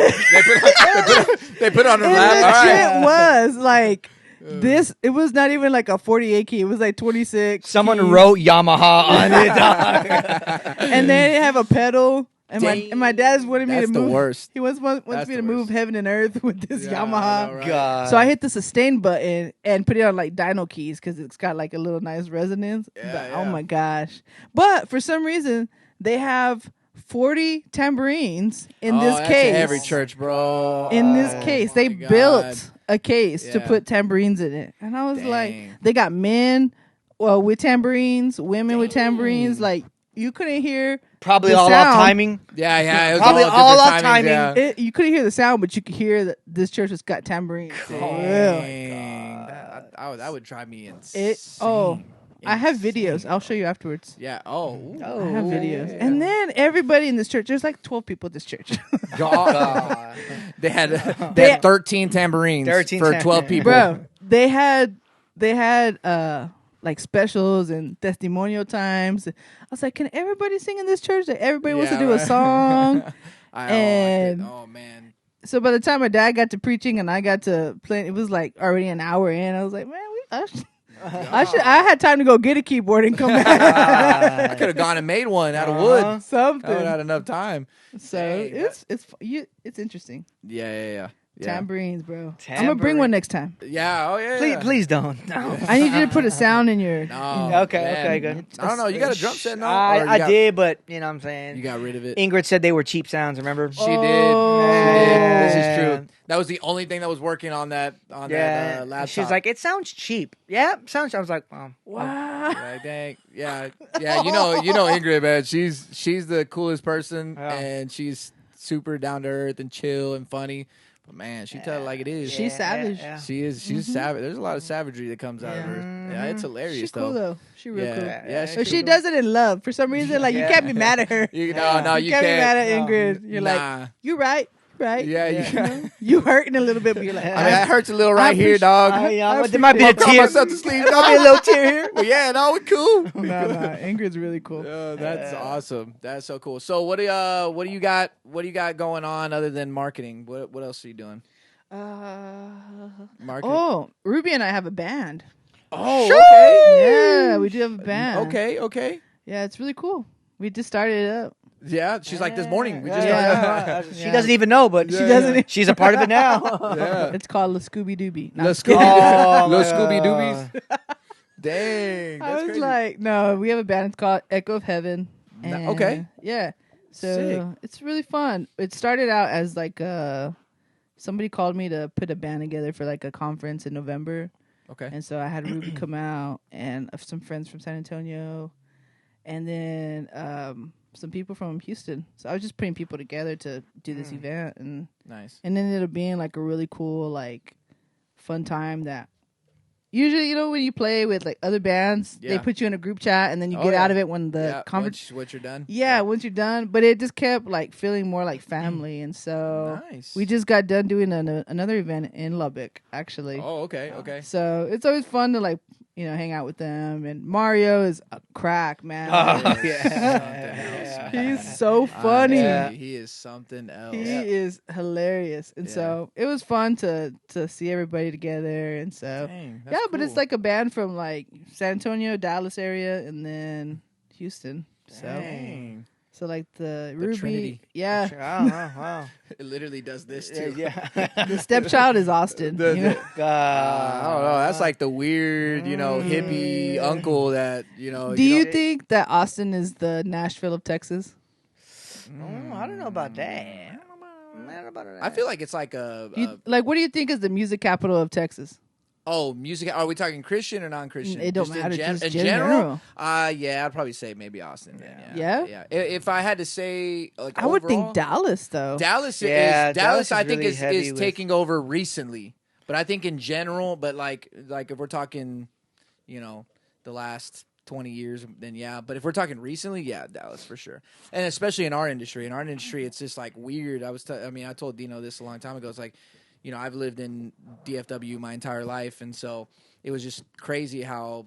They put it on her it lap. All right. legit was like this. It was not even like a 48 key. It was like 26. Someone keys. wrote Yamaha on it. dog. And then it have a pedal. And my dad's wanted me That's to the move. worst. He wants That's me the to move worst. heaven and earth with this Yeah, I Yamaha. know, right? God. So I hit the sustain button and put it on like dyno keys because it's got like a little nice resonance. Yeah, But, yeah. oh my gosh! But for some reason they have 40 tambourines in Oh, this that's case. every church, bro. In this Oh case, my they God. built a case to Yeah. put tambourines in it, and I was like, Dang. they got men with tambourines, women with tambourines. Like you couldn't hear. Probably the all off sound. timing. Yeah. It was Probably all all different off timings, timing. Yeah. You couldn't hear the sound, but you could hear that this church has got tambourines. For real. Dang. That would drive me insane. I have videos. I'll show you afterwards. Yeah. Oh. I have videos. And then everybody in this church, there's like 12 people at this church. God. They had 13 tambourines 13 for 12 people. Bro, they had like specials and testimonial times. I was like, can everybody sing in this church? Like everybody wants to Yeah, do a right. song. And And- oh man. So by the time my dad got to preaching and I got to playing, it was like already an hour in. I was like, man, I had time to go get a keyboard and come back. I could have gone and made one out of wood. I Something. would have had enough time. So Dang, it's interesting. Yeah. Tambourines, bro. I'm gonna bring one next time. Yeah. Oh yeah. Please don't. No. I need you to put a sound in your. No. Okay, good. I don't know. You got a drum set now? I did, but you know what I'm saying. You got rid of it. Ingrid said they were cheap sounds. Remember? She did. This is true. That was the only thing that was working on that laptop. She's like, it sounds cheap. Yeah, sounds. I was like, wow. Like, dang. Yeah. You know Ingrid, man. She's the coolest person, and she's super down to earth and chill and funny. But man, she tell it like it is. She's savage. She is. She's savage. There's a lot of savagery that comes out of her. Yeah, it's hilarious. She's cool though. She real cool. Yeah, she does it in love. For some reason, like you can't be mad at her. No, you can't be mad at Ingrid. You're like, you're right. Yeah. You hurting a little bit, but you're like, I mean, that hurts a little right here, dog. There might be a tear. Myself to sleep. There might be a little tear here. But yeah, no, we're cool. No, Ingrid's really cool. That's awesome. That's so cool. So what do you got? What do you got going on other than marketing? What else are you doing? Marketing. Oh, Ruby and I have a band. Oh, okay. Yeah, we do have a band. Okay. Yeah, it's really cool. We just started it up. Yeah, she's like this morning. We just She doesn't even know, but she doesn't. She's a part of it now. It's called La Scooby Dooby. La Scooby Doobies. Dang, I was crazy. like, no, we have a band. It's called Echo of Heaven. And okay. Yeah. So Sick. it's really fun. It started out as like somebody called me to put a band together for like a conference in November. Okay. And so I had Ruby come out and some friends from San Antonio, and then some people from Houston. So I was just putting people together to do this event, and nice. And it ended up being like a really cool, like fun time that usually, when you play with like other bands, they put you in a group chat and then you get out of it when the conference. Once you're done. Yeah, once you're done. But it just kept like feeling more like family, and so we just got done doing another event in Lubbock, actually. Oh, okay. So it's always fun to like hang out with them. And Mario is a crack, man. Oh, yeah. He's so funny. He is something else. He is hilarious. And so it was fun to see everybody together. And so, Dang, but it's like a band from like San Antonio, Dallas area, and then Houston. Dang. So like the The Ruby. Trinity. Yeah. Wow. It literally does this too. Yeah. The stepchild is Austin. I don't know. That's like the weird, hippie uncle that, Do you think that Austin is the Nashville of Texas? I don't know about that. I feel like it's like like, what do you think is the music capital of Texas? Oh, music. Are we talking Christian or non-Christian? It don't matter. In Just general? Yeah, I'd probably say maybe Austin. Then, Yeah? If I had to say, like, I would think Dallas, though. Dallas Dallas I think really is taking over recently. But I think in general, but like if we're talking, the last 20 years, then yeah. But if we're talking recently, Dallas for sure. And especially in our industry. In our industry, it's just like weird. I told Dino this a long time ago. It's like, I've lived in DFW my entire life, and so it was just crazy how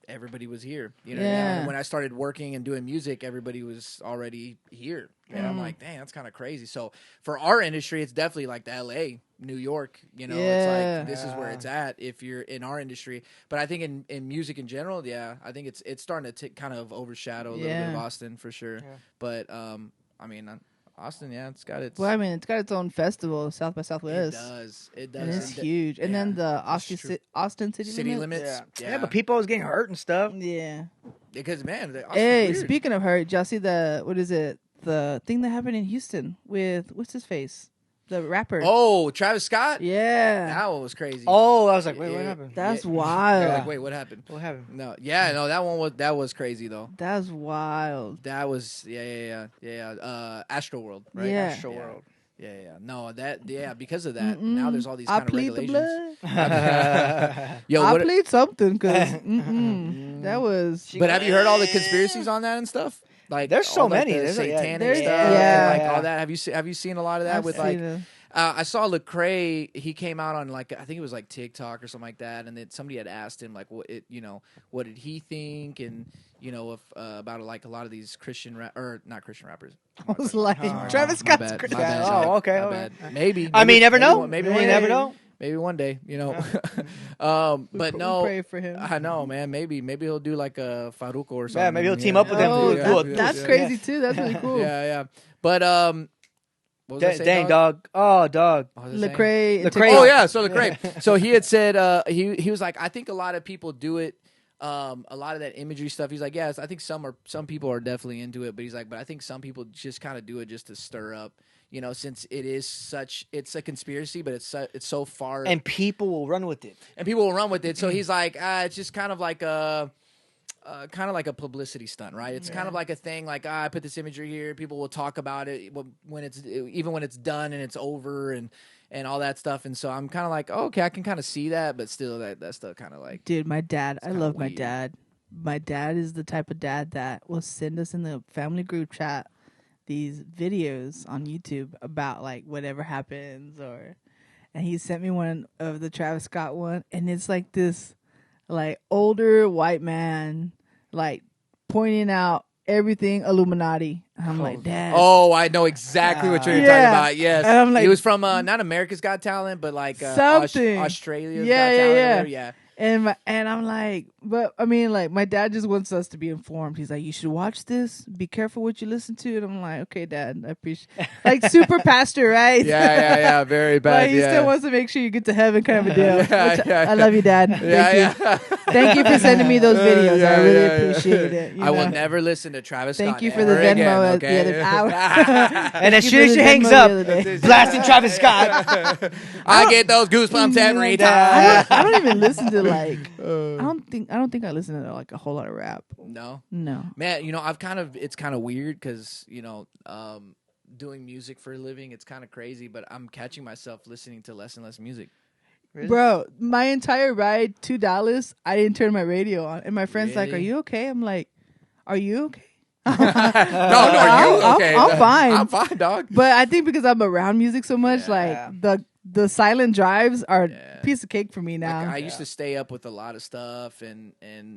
everybody was here. And when I started working and doing music, everybody was already here. And I'm like, dang, that's kind of crazy. So for our industry, it's definitely like the LA, New York, it's like this is where it's at if you're in our industry. But I think in music in general, I think it's starting to kind of overshadow a little bit of Austin for sure. Yeah. But Austin, it's got its. Well, it's got its own festival, South by Southwest. It does. And it's huge. And then the Austin City Limits. Yeah, but people always getting hurt and stuff. Yeah. Because man, hey, speaking of hurt, y'all see the thing that happened in Houston with what's his face, the rapper? Oh, Travis Scott. Yeah, that one was crazy. Oh, I was like, wait, what happened? That's wild. Like, wait, what happened? What happened? No, that was crazy though. That's wild. That was Astroworld, right? Yeah. Astroworld. Yeah. No, because of that, now there's all these kind of regulations. Yo, I plead something because that was. But have you heard all the conspiracies on that and stuff? Like, there's so many. There's satanic stuff, and like all that. Have you seen a lot of that with like? I saw Lecrae. He came out on like I think it was like TikTok or something like that, and then somebody had asked him like what did he think, and if about like a lot of these not Christian rappers. I was like Travis Scott's Christian. Oh, okay. Maybe. I mean, never know. Maybe you never know. Maybe one day, but no, pray for him. I know, man. Maybe he'll do like a Faruko or something. Yeah, maybe he'll team up with them. That's crazy too. That's really cool. Yeah. But What was I saying, Dang, dog. Oh, dog. What was I saying? Lecrae. Lecrae. Oh yeah, so Lecrae. So he had said he was like, I think a lot of people do it. A lot of that imagery stuff. He's like, yes, I think some people are definitely into it, but he's like, but I think some people just kind of do it just to stir up, since it's a conspiracy, but it's so far, and people will run with it. So he's like, it's just kind of like a publicity stunt, right? It's kind of like a thing, like I put this imagery here, people will talk about it when it's done and it's over and all that stuff. And so I'm kind of like, okay, I can kind of see that, but still that's still kind of like, dude, my dad, I love weird. my dad. My dad is the type of dad that will send us in the family group chat these videos on YouTube about like whatever happens, and he sent me one of the Travis Scott one, and it's like this like older white man like pointing out everything Illuminati. And I'm like, Dad. Oh, I know exactly what you're talking about. Yes, and I'm like, he was from not America's Got Talent, but like something Australia's Got Talent. Yeah. And I'm like, but I mean, like, my dad just wants us to be informed. He's like, you should watch this. Be careful what you listen to. And I'm like, okay, Dad, I appreciate. Like, super pastor, right? Yeah, very bad. But he still wants to make sure you get to heaven, kind of a deal. I love you, Dad. Thank you. Thank you for sending me those videos. I really appreciate it. I will never listen to Travis Scott. Thank you for the Venmo at the other hour. And as soon as she hangs up, blasting Travis Scott. I get those goosebumps every time. I don't even listen to like. I don't think I listen to like a whole lot of rap. No, man. It's kind of weird because doing music for a living, it's kind of crazy. But I'm catching myself listening to less and less music. Really? Bro, my entire ride to Dallas, I didn't turn my radio on, and my friend's like, "Are you okay?" I'm like, "Are you okay?" No, are you okay? I'm fine. I'm fine, dog. But I think because I'm around music so much, like the silent drives are a piece of cake for me now. Like, I used to stay up with a lot of stuff, and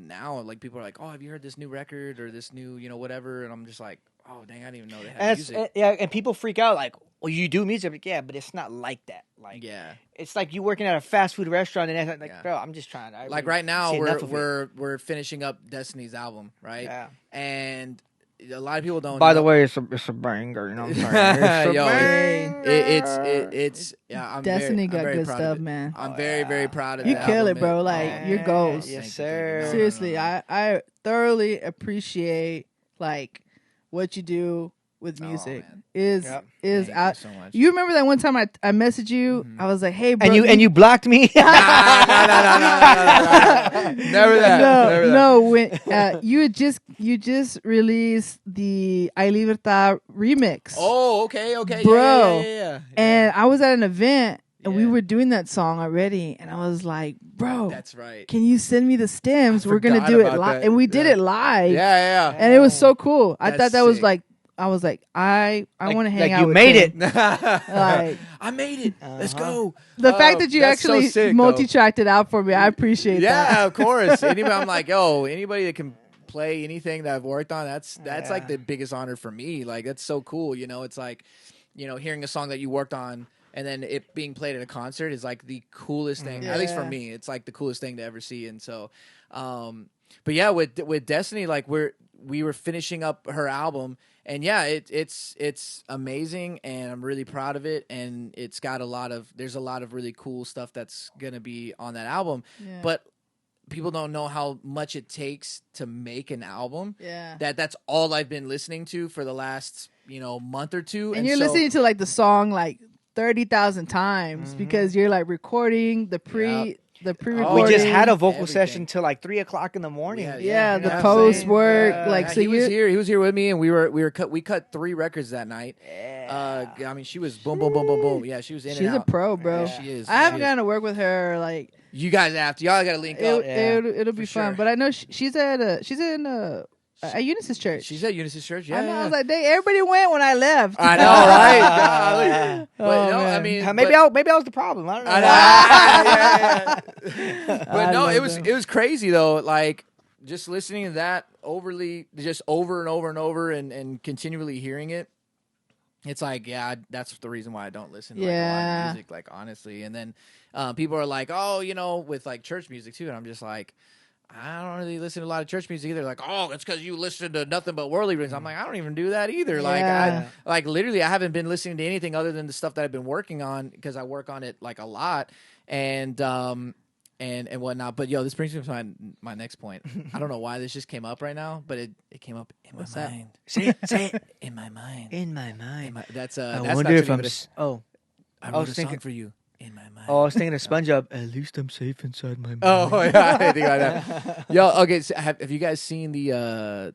now like people are like, "Oh, have you heard this new record or this new whatever?" And I'm just like, "Oh, dang, I didn't even know they had music." And people freak out like, "Well, you do music?" I'm like, yeah, but it's not like that. Like, it's like you working at a fast food restaurant, and it's like, bro, I'm just trying to. Like right now, we're finishing up Destiny's album, right? Yeah, and a lot of people don't. By the way, it's a banger. You know what I'm saying? It's I'm Destiny got good stuff, man. I'm very, very proud of you. That Kill album, it, bro. Like your goals. Yes, sir. Seriously, I thoroughly appreciate like what you do with music. Is Thank out. You so much. You remember that one time I messaged you? I was like, "Hey, bro," and you blocked me. No. Never that. No. When you just released the I Libertad remix. Oh, okay, bro. Yeah. And I was at an event. And we were doing that song already, and I was like, "Bro, that's right. Can you send me the stems? We're gonna do it live." And we did it live. Yeah. And it was so cool. I thought that sick. was like, I was like, I want to hang out. You with made him. it. Like, I made it. Let's go. The fact that you actually multi-tracked it out for me, I appreciate that. Yeah, of course. I'm like, anybody that can play anything that I've worked on, that's like the biggest honor for me. Like, that's so cool. It's like, hearing a song that you worked on and then it being played at a concert is like the coolest thing. At least for me, it's like the coolest thing to ever see. And so, but yeah, with Destiny, like we were finishing up her album, and it's amazing, and I'm really proud of it. And it's got there's a lot of really cool stuff that's gonna be on that album, but people don't know how much it takes to make an album. Yeah, that's all I've been listening to for the last month or two, and you're listening to like the song like 30,000 times because you're like recording the pre-recording. We just had a vocal session till like 3:00 in the morning. The post work, like so. He was here with me, and we cut 3 records that night. I mean, she was boom, boom, boom, boom, boom. Yeah, she was in. She's and out. a pro, bro. Yeah, she is. I haven't gotten to work with her. Like you guys have to. Y'all got to link up. It'll be fun. But I know she's in Unisys Church. She's at Unisys Church. Yeah, I know. I was like, dang, everybody went when I left. I know, right? But I mean, maybe I was the problem. I don't know. But no, it was crazy though. Like just listening to that just over and over and over and continually hearing it. It's like, that's the reason why I don't listen to like, a lot of music, like honestly. And then people are like, oh, with like church music too, and I'm just like, I don't really listen to a lot of church music either. Like, oh, it's because you listen to nothing but worldly things. I'm like, I don't even do that either. Yeah. Like literally, I haven't been listening to anything other than the stuff that I've been working on because I work on it like a lot and whatnot. But this brings me to my next point. I don't know why this just came up right now, but it came up in my mind. Say it. In my mind. In my mind. That's I that's wonder not if I'm. I wrote a song for you. In my mind. Oh, I was thinking of SpongeBob. At least I'm safe inside my mind. Oh yeah, I think about that. Yo, okay. So have you guys seen the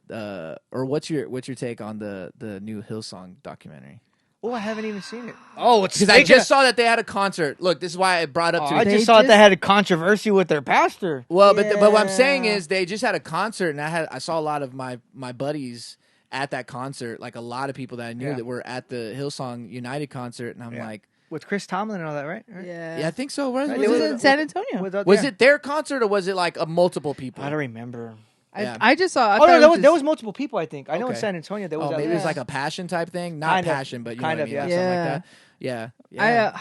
or what's your take on the new Hillsong documentary? Oh, I haven't even seen it. Oh, it's Because I just saw that they had a concert. Look, this is why I brought up to I you. just saw that they had a controversy with their pastor. Well, but what I'm saying is they just had a concert, and I saw a lot of my buddies at that concert, like a lot of people that I knew that were at the Hillsong United concert, and I'm like. With Chris Tomlin and all that, right? Yeah. Yeah, I think so. Was it was in San Antonio. Was it their concert or was it like a multiple people? I don't remember. I just saw. There was multiple people. I think I know in San Antonio there was. Maybe it was like a passion type thing, not passion, but you know what I mean, something like that. Yeah.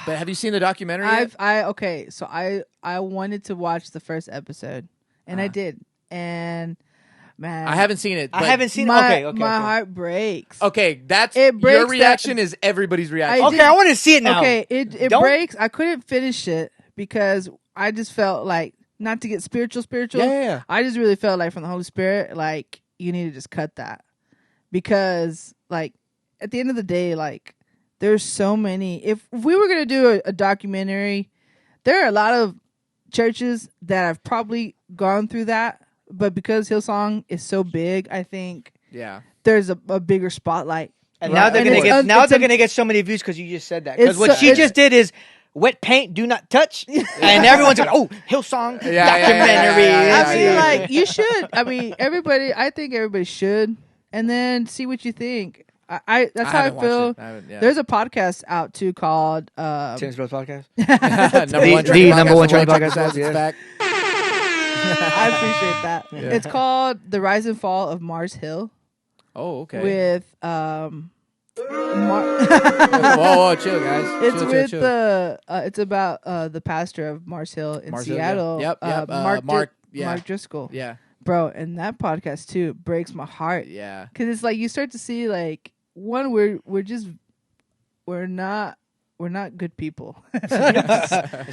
But have you seen the documentary yet? So I wanted to watch the first episode, and I did, and. Man, I haven't seen it. I haven't seen it. Okay. My heart breaks. Okay, your breaks reaction is everybody's reaction. I want to see it now. Okay, it breaks. I couldn't finish it because I just felt like, not to get spiritual. Yeah. I just really felt like from the Holy Spirit, like you need to just cut that because, like, at the end of the day, like there's so many. If we were gonna do a documentary, there are a lot of churches that have probably gone through that. But because Hillsong is so big, I think there's a bigger spotlight. And now they're gonna get so many views because you just said that. Because what she just did is wet paint, do not touch, and everyone's like, "Oh, Hillsong documentary." I mean, like you should. I mean, everybody. I think everybody should, and then see what you think. That's how I feel. There's a podcast out too called TIMS Bros Podcast. number one trending podcast. I appreciate that. Yeah. It's called The Rise and Fall of Mars Hill. Oh, okay. With whoa, chill, guys. It's it's about the pastor of Mars Hill in Seattle. Yep. Mark Driscoll. Yeah. Bro, and that podcast too breaks my heart. Yeah. Because it's like you start to see like we're not good people. Let's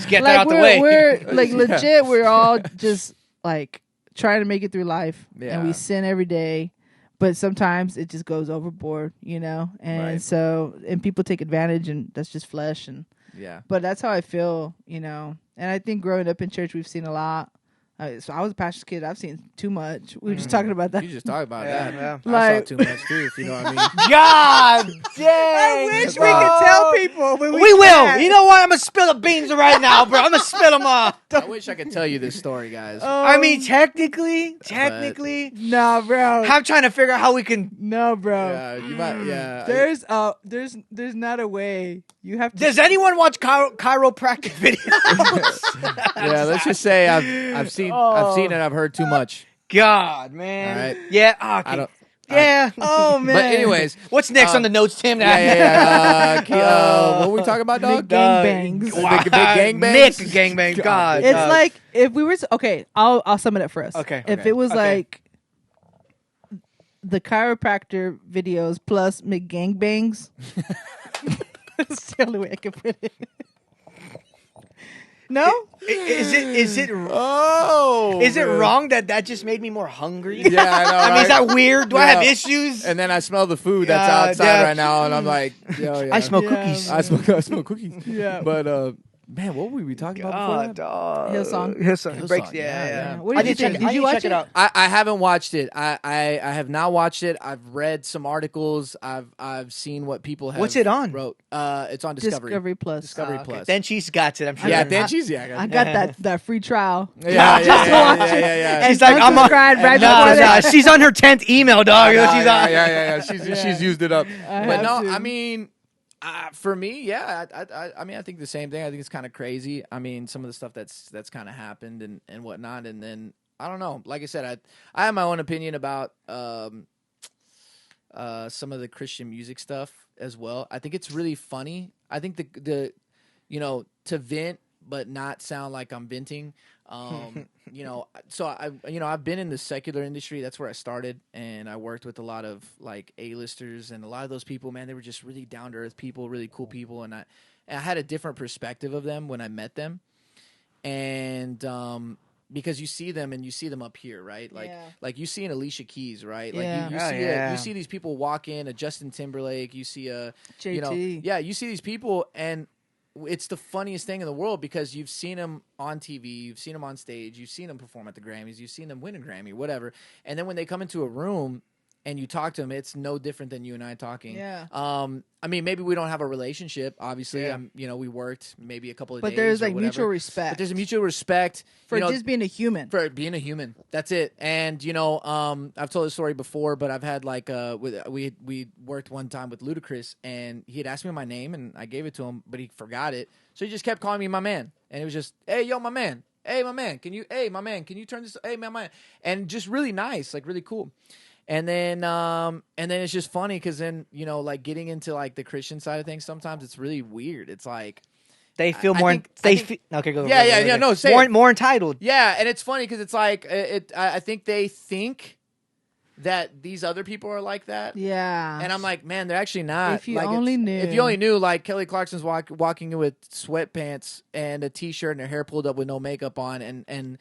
get that out the way. We're like legit. We're all just like trying to make it through life, and we sin every day. But sometimes it just goes overboard, you know. And and people take advantage, and that's just flesh. And but that's how I feel, you know. And I think growing up in church, we've seen a lot. So I was a pastor's kid. I've seen too much. We were just talking about that. You just talked about that. Yeah. I saw too much too, if you know what I mean. God dang! I wish we could tell people, but we will. You know what? I'm gonna spill the beans right now, bro. I'm gonna spill them all. I wish I could tell you this story, guys. I mean, technically, no, bro. I'm trying to figure out how we can. No, bro. Yeah, you might. Yeah. There's not a way. You have to. Does anyone watch chiropractic videos? Yeah, let's just say I've seen it. I've heard too much. God, man. All right. Yeah. Okay. Oh man. But anyways, what's next on the notes, Tim? What were we talking about, dog? Gangbangs. Wow. Big gangbangs. Nick gangbang. God. It's like if we were I'll sum it up for us. Okay. If it was like the chiropractor videos plus McGangbangs. That's the only way I can put it. No? Is it man. wrong that just made me more hungry? Yeah, I know. I mean, is that weird? Do I have issues? And then I smell the food that's outside right now, and I'm like, I smell cookies. I smell cookies. Yeah. But man, what were we talking about before that? Hillsong. Breaks. Yeah. What did you think? Did you watch check it out? I haven't watched it. I have not watched it. I've read some articles. I've seen what people have. What's it on? Wrote. It's on Discovery. Discovery Plus. Okay. Then she's got it. I'm sure. Yeah, then she's I got that free trial. Yeah. She's like, I'm right before that. She's on her 10th email, dog. Yeah. She's used it up. But no, I mean. For me, I mean, I think the same thing. I think it's kind of crazy. I mean, some of the stuff that's kind of happened and whatnot. And then I don't know. Like I said, I have my own opinion about some of the Christian music stuff as well. I think it's really funny. I think the to vent but not sound like I'm venting. So I've been in the secular industry. That's where I started, and I worked with a lot of like A-listers, and a lot of those people, man, they were just really down to earth people, really cool people, and I had a different perspective of them when I met them, and because you see them and you see them up here, right? Like you see an Alicia Keys, right? Like you see these people walk in, a Justin Timberlake, you see a JT. you see these people, and it's the funniest thing in the world because you've seen them on TV, you've seen them on stage, you've seen them perform at the Grammys, you've seen them win a Grammy, whatever. And then when they come into a room and you talk to them, it's no different than you and I talking. Yeah. I mean, maybe we don't have a relationship, obviously. Yeah. We worked maybe a couple of But days. there's or like whatever. mutual respect. But there's a mutual respect for just being a human. For being a human. That's it. And I've told this story before, but I've had like we worked one time with Ludacris, and he had asked me my name, and I gave it to him, but he forgot it, so he just kept calling me my man, and it was just, hey, yo, my man. Hey, my man, can you turn this? Hey, my man, and just really nice, like really cool. And then it's just funny because then like getting into like the Christian side of things, sometimes it's really weird. It's like they feel more. Okay, go. Yeah. No, say more entitled. Yeah, and it's funny because it's like I think they think that these other people are like that. Yeah, and I'm like, man, they're actually not. If you only knew. If you only knew, like Kelly Clarkson's walking in with sweatpants and a t-shirt and her hair pulled up with no makeup on, and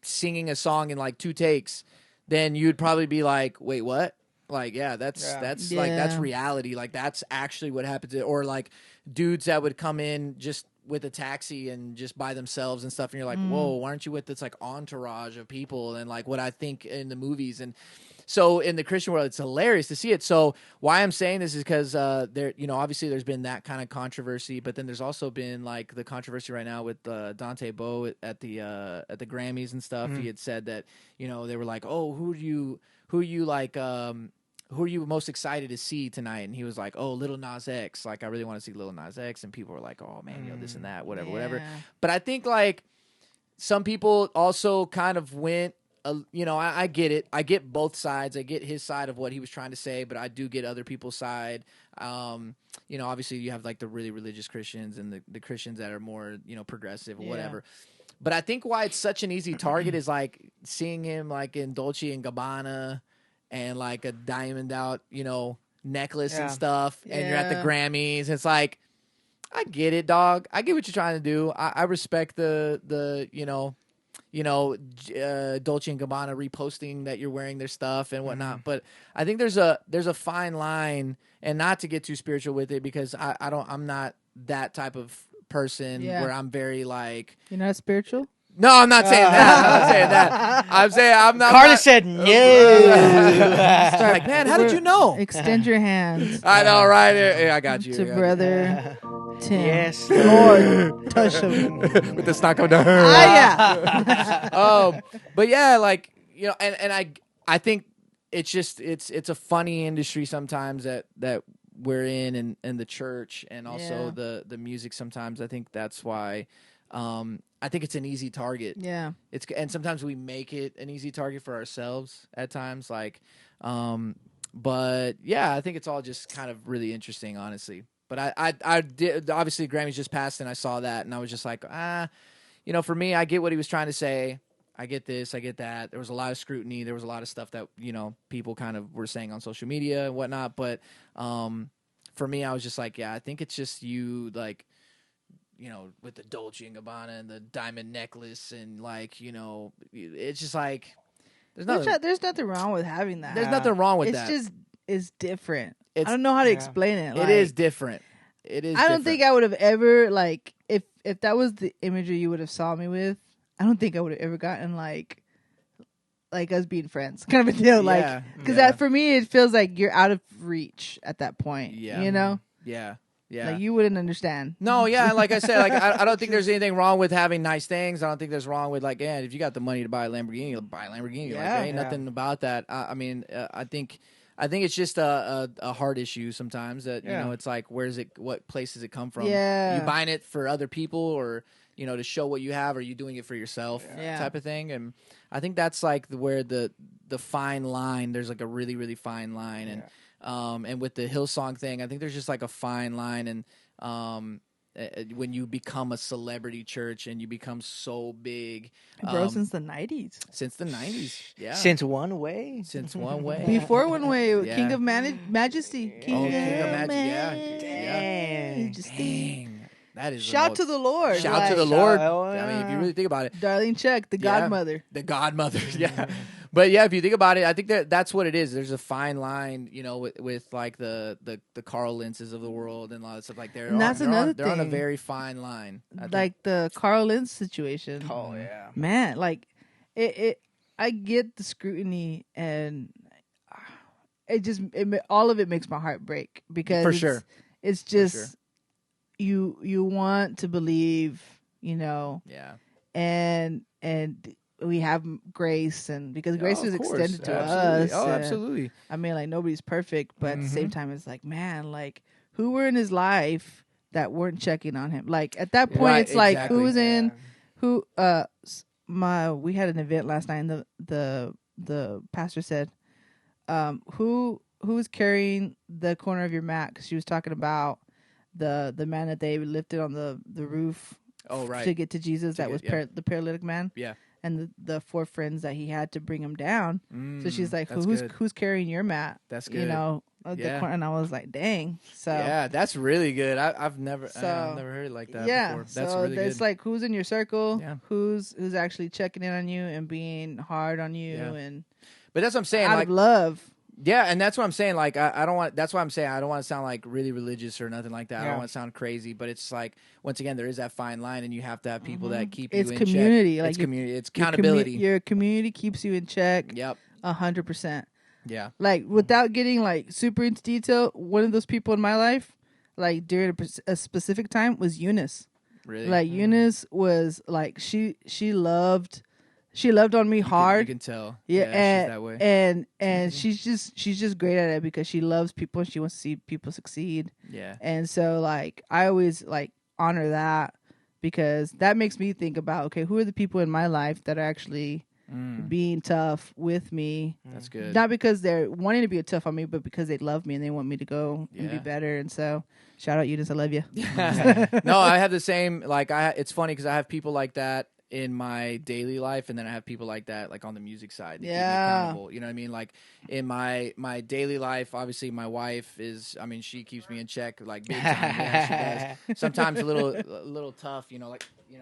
singing a song in like 2 takes. Then you'd probably be like, wait, what? Like, yeah, that's like, that's reality. Like, that's actually what happened to, or like dudes that would come in just with a taxi and just by themselves and stuff. And you're like, whoa, why aren't you with this like entourage of people? And like what I think in the movies. And so in the Christian world, it's hilarious to see it. So why I'm saying this is because there, obviously there's been that kind of controversy, but then there's also been like the controversy right now with Dante Bowe at the Grammys and stuff. He had said that they were like, oh, who are you most excited to see tonight? And he was like, oh, Lil Nas X. Like, I really want to see Lil Nas X. And people were like, oh man, this and that, whatever. But I think like some people also kind of went. I get it. I get both sides. I get his side of what he was trying to say, but I do get other people's side. Obviously you have like the really religious Christians and the Christians that are more, progressive or whatever. But I think why it's such an easy target is like seeing him like in Dolce and Gabbana and like a diamond out, necklace and stuff. And you're at the Grammys. It's like, I get it, dog. I get what you're trying to do. I respect the Dolce and Gabbana reposting that you're wearing their stuff and whatnot. But I think there's a fine line, and not to get too spiritual with it because I'm not that type of person where I'm very like. You're not spiritual? No, I'm not saying that. I'm saying I'm not. Carla said no. Like, man, how did you know? Extend your hands. I know, right? Yeah, I got you. To brother Tim. Yes. Lord, touch him. With the snot coming down. But yeah, like, and I think it's just it's a funny industry sometimes that we're in the church and also the music sometimes. I think that's why I think it's an easy target. Yeah. And sometimes we make it an easy target for ourselves at times, like but yeah, I think it's all just kind of really interesting, honestly. But I did, obviously Grammys just passed and I saw that and I was just like, for me, I get what he was trying to say. I get this, I get that. There was a lot of scrutiny. There was a lot of stuff that, people kind of were saying on social media and whatnot. But for me, I was just like, yeah, I think it's just you, like, with the Dolce & Gabbana and the diamond necklace and, like, it's just like, there's nothing wrong with having that. There's nothing wrong with that. It's different. I don't know how to explain it. It is different. I don't think I would have ever, like, if that was the imagery you would have saw me with, I don't think I would have ever gotten like us being friends kind of a deal. Like, because for me, it feels like you're out of reach at that point. Yeah. Yeah. Yeah. Like, you wouldn't understand. No, yeah, like I said, like I don't think there's anything wrong with having nice things. I don't think there's wrong with, like, if you got the money to buy a Lamborghini, you'll buy a Lamborghini. Yeah, like, ain't nothing about that. I mean, I think it's just a heart issue sometimes that it's like, what place does it come from? Yeah, you buying it for other people or to show what you have, or are you doing it for yourself type of thing? And I think that's like where the fine line. There's like a really, really fine line, and with the Hillsong thing, I think there's just like a fine line, and when you become a celebrity church and you become so big. Bro, since the 90s. Since the 90s, yeah. Since One Way? Since One Way. Before One Way, Yeah. King of Majesty. King of Majesty, yeah. Majesty. Dang. That is Shout to the Lord. Shout to the Lord. I mean, if you really think about it. Darlene Check, the godmother. The godmother, yeah. But yeah, if you think about it, I think that's what it is. There's a fine line, you know, with like the Carl Lentzes of the world and a lot of stuff like that. They're on a very fine line. Like the Carl Lentz situation. Oh yeah, man. Like I get the scrutiny, and all of it makes my heart break because for sure. It's just you want to believe, you know. Yeah. And we have grace, and because grace is extended to us. Oh, absolutely. I mean, like, nobody's perfect, but at the same time, it's like, man, like, who were in his life that weren't checking on him? Like, at that point, it's like, who's in, who, we had an event last night, and the pastor said, who's carrying the corner of your mat? 'Cause she was talking about the man that they lifted on the roof. Oh, right. To get to Jesus, the paralytic man. Yeah. And the 4 friends that he had to bring him down. So she's like, good. who's carrying your mat? That's good. You know, and I was like, dang. So yeah, that's really good. I've never heard it like that before. That's really good. It's like, who's in your circle? Yeah. Who's actually checking in on you and being hard on you and but that's what I'm saying. Out of love. Yeah, and that's what I'm saying. Like, I don't want. That's why I'm saying I don't want to sound like really religious or nothing like that. I don't want to sound crazy, but it's like, once again, there is that fine line, and you have to have people that keep you in community. check. Like, it's community. It's accountability. Your community keeps you in check. Yep. 100%. Yeah. Like, without getting like super into detail, one of those people in my life, like during a specific time, was Eunice. Really? Like, Eunice was like, she loved on me hard. You can tell. Yeah, she's that way. And she's just great at it because she loves people and she wants to see people succeed. Yeah. And so, like, I always like honor that because that makes me think about, okay, who are the people in my life that are actually being tough with me? That's good. Not because they're wanting to be tough on me, but because they love me and they want me to go and be better. And so, shout out Eunice, I love you. No, I have the same. Like, it's funny because I have people like that in my daily life, and then I have people like that, like on the music side. Keep me accountable. You know what I mean? Like, in my daily life, obviously my wife is, I mean, she keeps me in check, like, big time. Yeah, she does. Sometimes a little tough, you know, like, you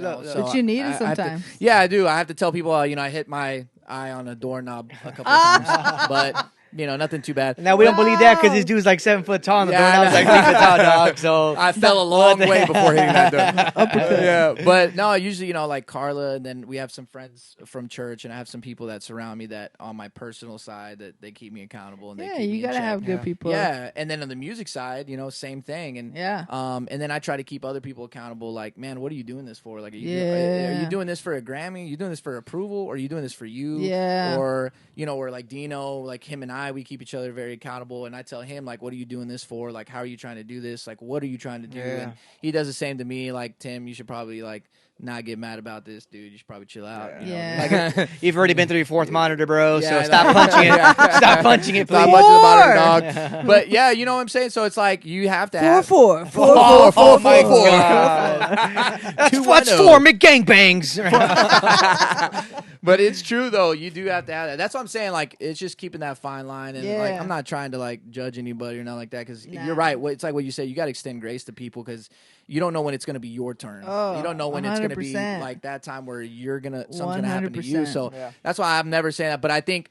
know. So but you need it sometimes. I do. I have to tell people, you know, I hit my eye on a doorknob a couple of times, but you know, nothing too bad. Now we don't believe that because this dude's like 7 foot tall and the doorknob's like 3 foot tall, dog. So I fell a long way before hitting that door. Yeah, but no, usually, you know, like Karla, and then we have some friends from church, and I have some people that surround me that on my personal side that they keep me accountable. And they keep you gotta have good people. Yeah, and then on the music side, you know, same thing. And and then I try to keep other people accountable. Like, man, what are you doing this for? Like, are you doing this for a Grammy? Are you doing this for approval? Or are you doing this for you? Yeah. Or, you know, or like Dino, like him and we keep each other very accountable, and I tell him, like, what are you doing this for? Like, how are you trying to do this? Like, what are you trying to do? And he does the same to me. Like, Tim, you should probably like not get mad about this, dude. You should probably chill out. Yeah. Like, you've already been through your 4th monitor, bro. So stop punching it. Stop punching it, please. Stop punching the monitor, dog. But yeah, you know what I'm saying. So it's like you have to have 4. Oh my God. That's 4 McGangbangs. But it's true though. You do have to have that. That's what I'm saying. Like, it's just keeping that fine line, and like, I'm not trying to like judge anybody or not like that, because you're right. It's like what you said. You got to extend grace to people because you don't know when it's going to be your turn. You don't know when 100%. It's going to be like that time where something's going to happen to you. So that's why I'm never saying that. But I think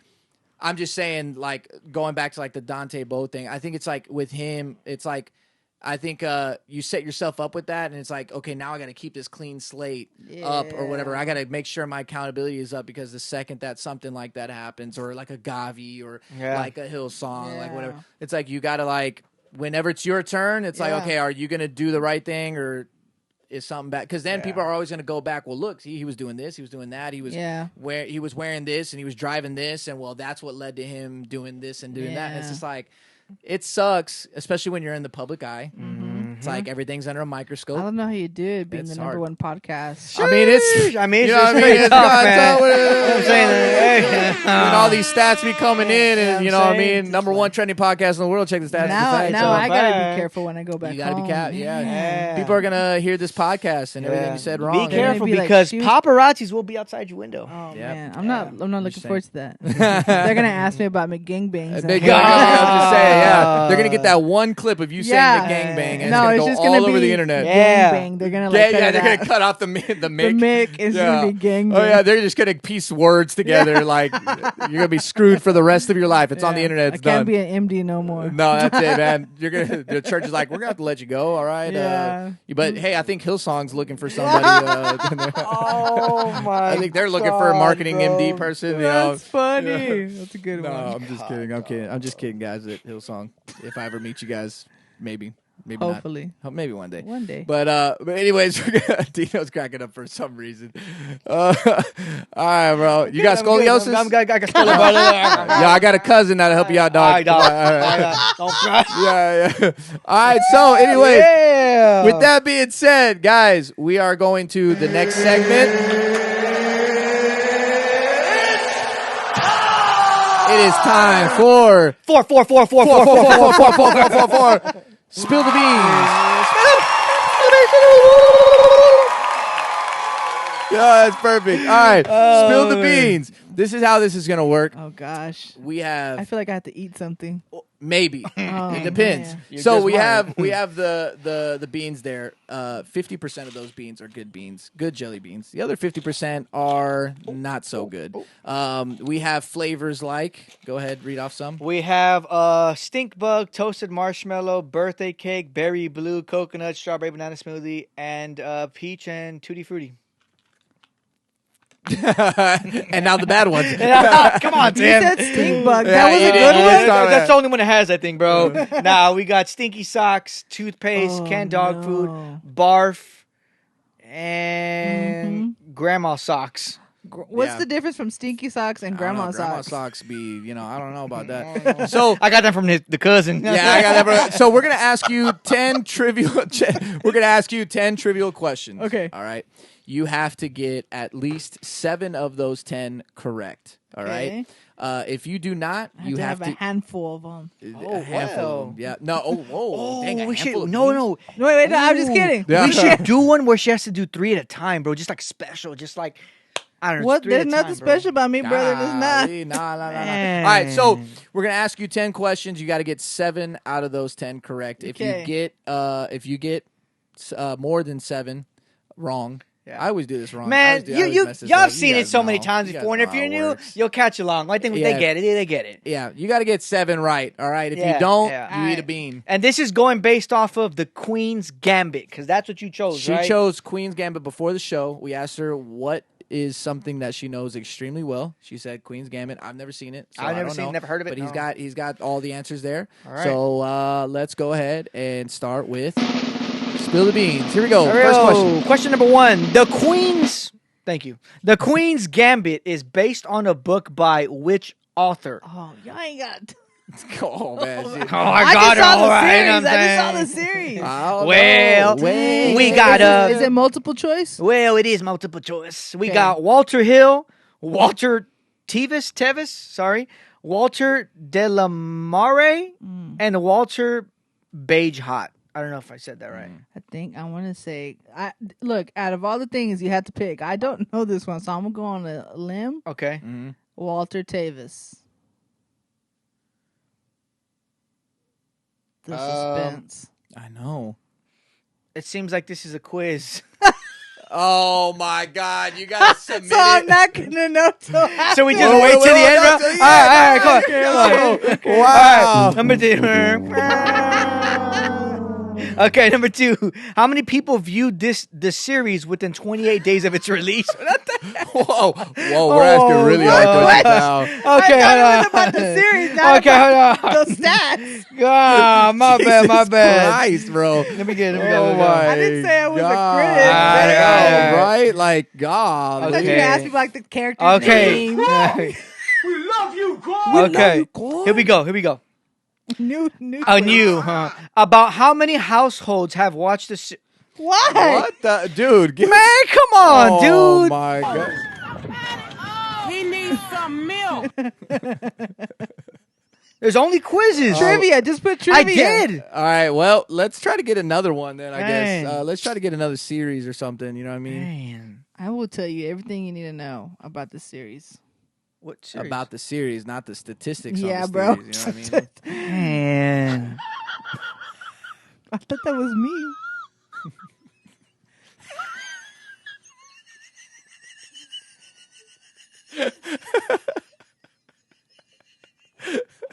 I'm just saying, like, going back to like the Dante Bo thing. I think it's like with him, it's like, I think you set yourself up with that, and it's like, okay, now I got to keep this clean slate up or whatever. I got to make sure my accountability is up, because the second that something like that happens, or like a Gavi or like a Hillsong, like whatever, it's like you got to, like, whenever it's your turn, it's like, okay, are you going to do the right thing, or is something bad? Because then people are always going to go back, well, look, he was doing this, he was doing that, he was he was wearing this, and he was driving this, and well, that's what led to him doing this and doing that. And it's just like, it sucks, especially when you're in the public eye. It's like everything's under a I microscope. don't know how you do it being It's the number hard. one podcast. I mean, it's I mean, you know what I mean. It's I'm saying and all these stats be coming in, and you know what I saying? mean. Number one trending podcast in the world. Check the stats. Now I gotta be careful when I go back. You gotta be home. careful. Yeah. Yeah. People are gonna hear this podcast and everything you said wrong. Be careful Be like, because she was- paparazzis will be outside your window. Oh Yep. man, I'm not looking saying. forward to that. They're gonna ask me about McGangbangs. Big and- I was just saying, yeah. They're gonna get that one clip of you Yeah. saying the gangbang, and No, it's it's gonna just go gonna all over be the internet. Yeah. Gangbang. They're gonna Yeah, cut it they're gonna out. cut off the The mic. mic is gonna be gangbang. Oh yeah, they're just gonna piece words together. Like you're gonna be screwed for the rest of your life. It's on the internet. It's I can't done. be an MD no more. No, that's it, man. You're gonna. The church is like, we're gonna have to let you go. All right. Yeah. But hey, I think Hillsong's looking for somebody. Oh my! I think they're looking for a marketing MD person. You know. That's funny. That's a good No, one. I'm just kidding. I'm kidding. I'm just kidding, guys. At Hillsong, if I ever meet you guys, maybe Hopefully. not. Maybe one day. One day. But anyways, Dino's cracking up for some reason. All right, bro. You got scoliosis? I got scoliosis. Yeah, I got a cousin that'll help you out, dog. All right, dog. All right. Don't cry. Yeah. All right. So, anyway, Yeah. with that being said, guys, we are going to the next segment. It is time for four. Spill the beans. Yeah, that's perfect. All right, spill the beans. This is how this is gonna work. Oh gosh. We have I feel like I have to eat something. maybe Oh, it depends. man. You're So just we mine. have the beans there. 50% of those beans are good beans, good jelly beans. The other 50% are not so good. We have flavors like. Go ahead, read off some. We have stink bug, toasted marshmallow, birthday cake, berry blue, coconut, strawberry banana smoothie, and peach and tutti frutti. And now the bad ones. Come on, You Tim. said stink bug. Yeah, That was you a did. good You one. did. That's the only one that has that thing, bro. Now we got stinky socks, toothpaste, canned dog food, barf, and grandma socks. What's Yeah. the difference from stinky socks and I don't know, grandma grandma socks? socks be, I don't know about that. So I got that from the cousin. yeah, I got that. So we're gonna ask you 10 trivial. We're gonna ask you 10 trivial questions. Okay. All right. You have to get at least 7 of those 10 correct. All right. If you do not, I you have have to to. have a handful of them. A handful of them. Yeah. No. Oh. Whoa. Dang, a we handful should. of No, beans? no. Wait, no, I'm just kidding. Yeah. We should do one where she has to do 3 at a time, bro. Just like special. Just like I don't know. What? 3 at There's a nothing time, bro. special about me, brother. There's not. Golly, Nah. Man. All right, so we're gonna ask you 10 questions. You got to get 7 out of those 10 correct. Okay. If you get more than 7 wrong, Yeah. I always do this wrong. Man, I always y'all mess this have up. seen You it guys so many know. times You guys before, and know if you're how it new, works. you'll catch along. I think Yeah. they get it. They get it. Yeah, you got to get 7 right. All right, if Yeah, you don't, yeah. you eat a bean. And this is going based off of the Queen's Gambit because that's what you chose, She right? chose Queen's Gambit before the show. We asked her what is something that she knows extremely well. She said Queen's Gambit. I've never seen it. So I've I never don't seen it, know. never heard of it, But no. he's got all the answers there. All right. So let's go ahead and start with Spill the Beans. Here we go. First question. Question number 1. Thank you. The Queen's Gambit is based on a book by which author? Oh, y'all ain't got. Oh man. Oh, I just saw the series. I just saw the series. Well, we got Is it multiple choice? Well, it is multiple choice. We Okay. got Walter Hill, Walter Tevis, Walter Delamare, and Walter Bagehot. I don't know if I said that right. I think I want to say. Look, out of all the things you had to pick, I don't know this one, so I'm gonna go on a limb. Okay. Walter Tevis. The suspense. I know. It seems like this is a quiz. Oh my God! You gotta submit So I'm not gonna know till after. So we just Whoa, wait whoa, till the whoa, end, no, bro? till the All end. right, come on. Okay. All Wow. right, Okay, number 2. How many people viewed the series within 28 days of its release? Whoa, we're asking really hard questions now. Okay, I hold thought on. it was about the series, not Okay, about hold on. the stats. Ah, my bad, my Jesus bad. Christ, bro. Let me get it. Oh my I didn't say I was a God. critic. I Yeah. know, right? Like God. I thought you Okay. were gonna ask me like the character's Okay. name. Okay. We love you, God. Okay. Here we go. New. Huh? About how many households have watched this? Why? What the dude? Man, come on, oh dude. my god. He needs some milk. There's only quizzes. Trivia. Just put trivia. I did. All right, well, let's try to get another one then. I Man. guess let's try to get another series or something. You know what I mean? Man, I will tell you everything you need to know about this series. what series? About the series, not the statistics. Yeah, on the bro. series, you know what I mean? Man. I thought that was me.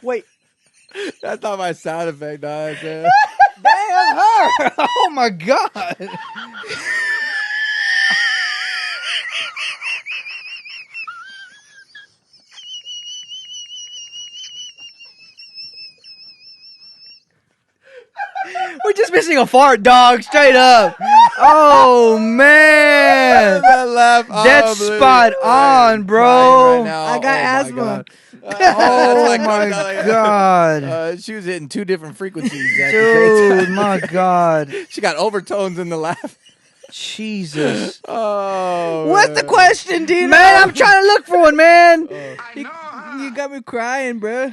Wait. That's not my sound effect, dog. Damn her. Oh my god. We're just missing a fart, dog. Straight up. Oh man. That laugh, That's I'm spot literally on, bro. crying right now. I got Oh, asthma. God. Oh my god. She was hitting two different frequencies. At the Dude, same time. my god. She got overtones in the laugh. Jesus. Oh, What's man. the question, Dino? Man, I'm trying to look for one, man. You got me crying, bro.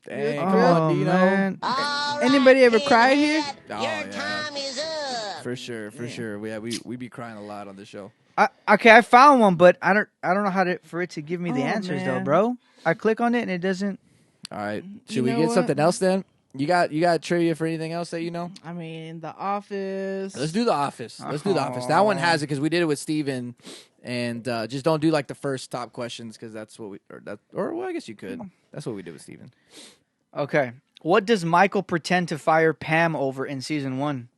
Dang, Oh, you know? man. Anybody ever cried here? Oh, yeah. For sure. We be crying a lot on the show. Okay, I found one, but I don't know how for it to give me the Oh, answers though, man. bro. I click on it and it doesn't. All right. Should You we know get what? something else then? You got trivia for anything else that you know? I mean, The Office. Let's do The Office. Let's do The Office. That one has it because we did it with Steven. And just don't do like the first top questions because that's what well, I guess you could. That's what we did with Steven. Okay. What does Michael pretend to fire Pam over in season 1?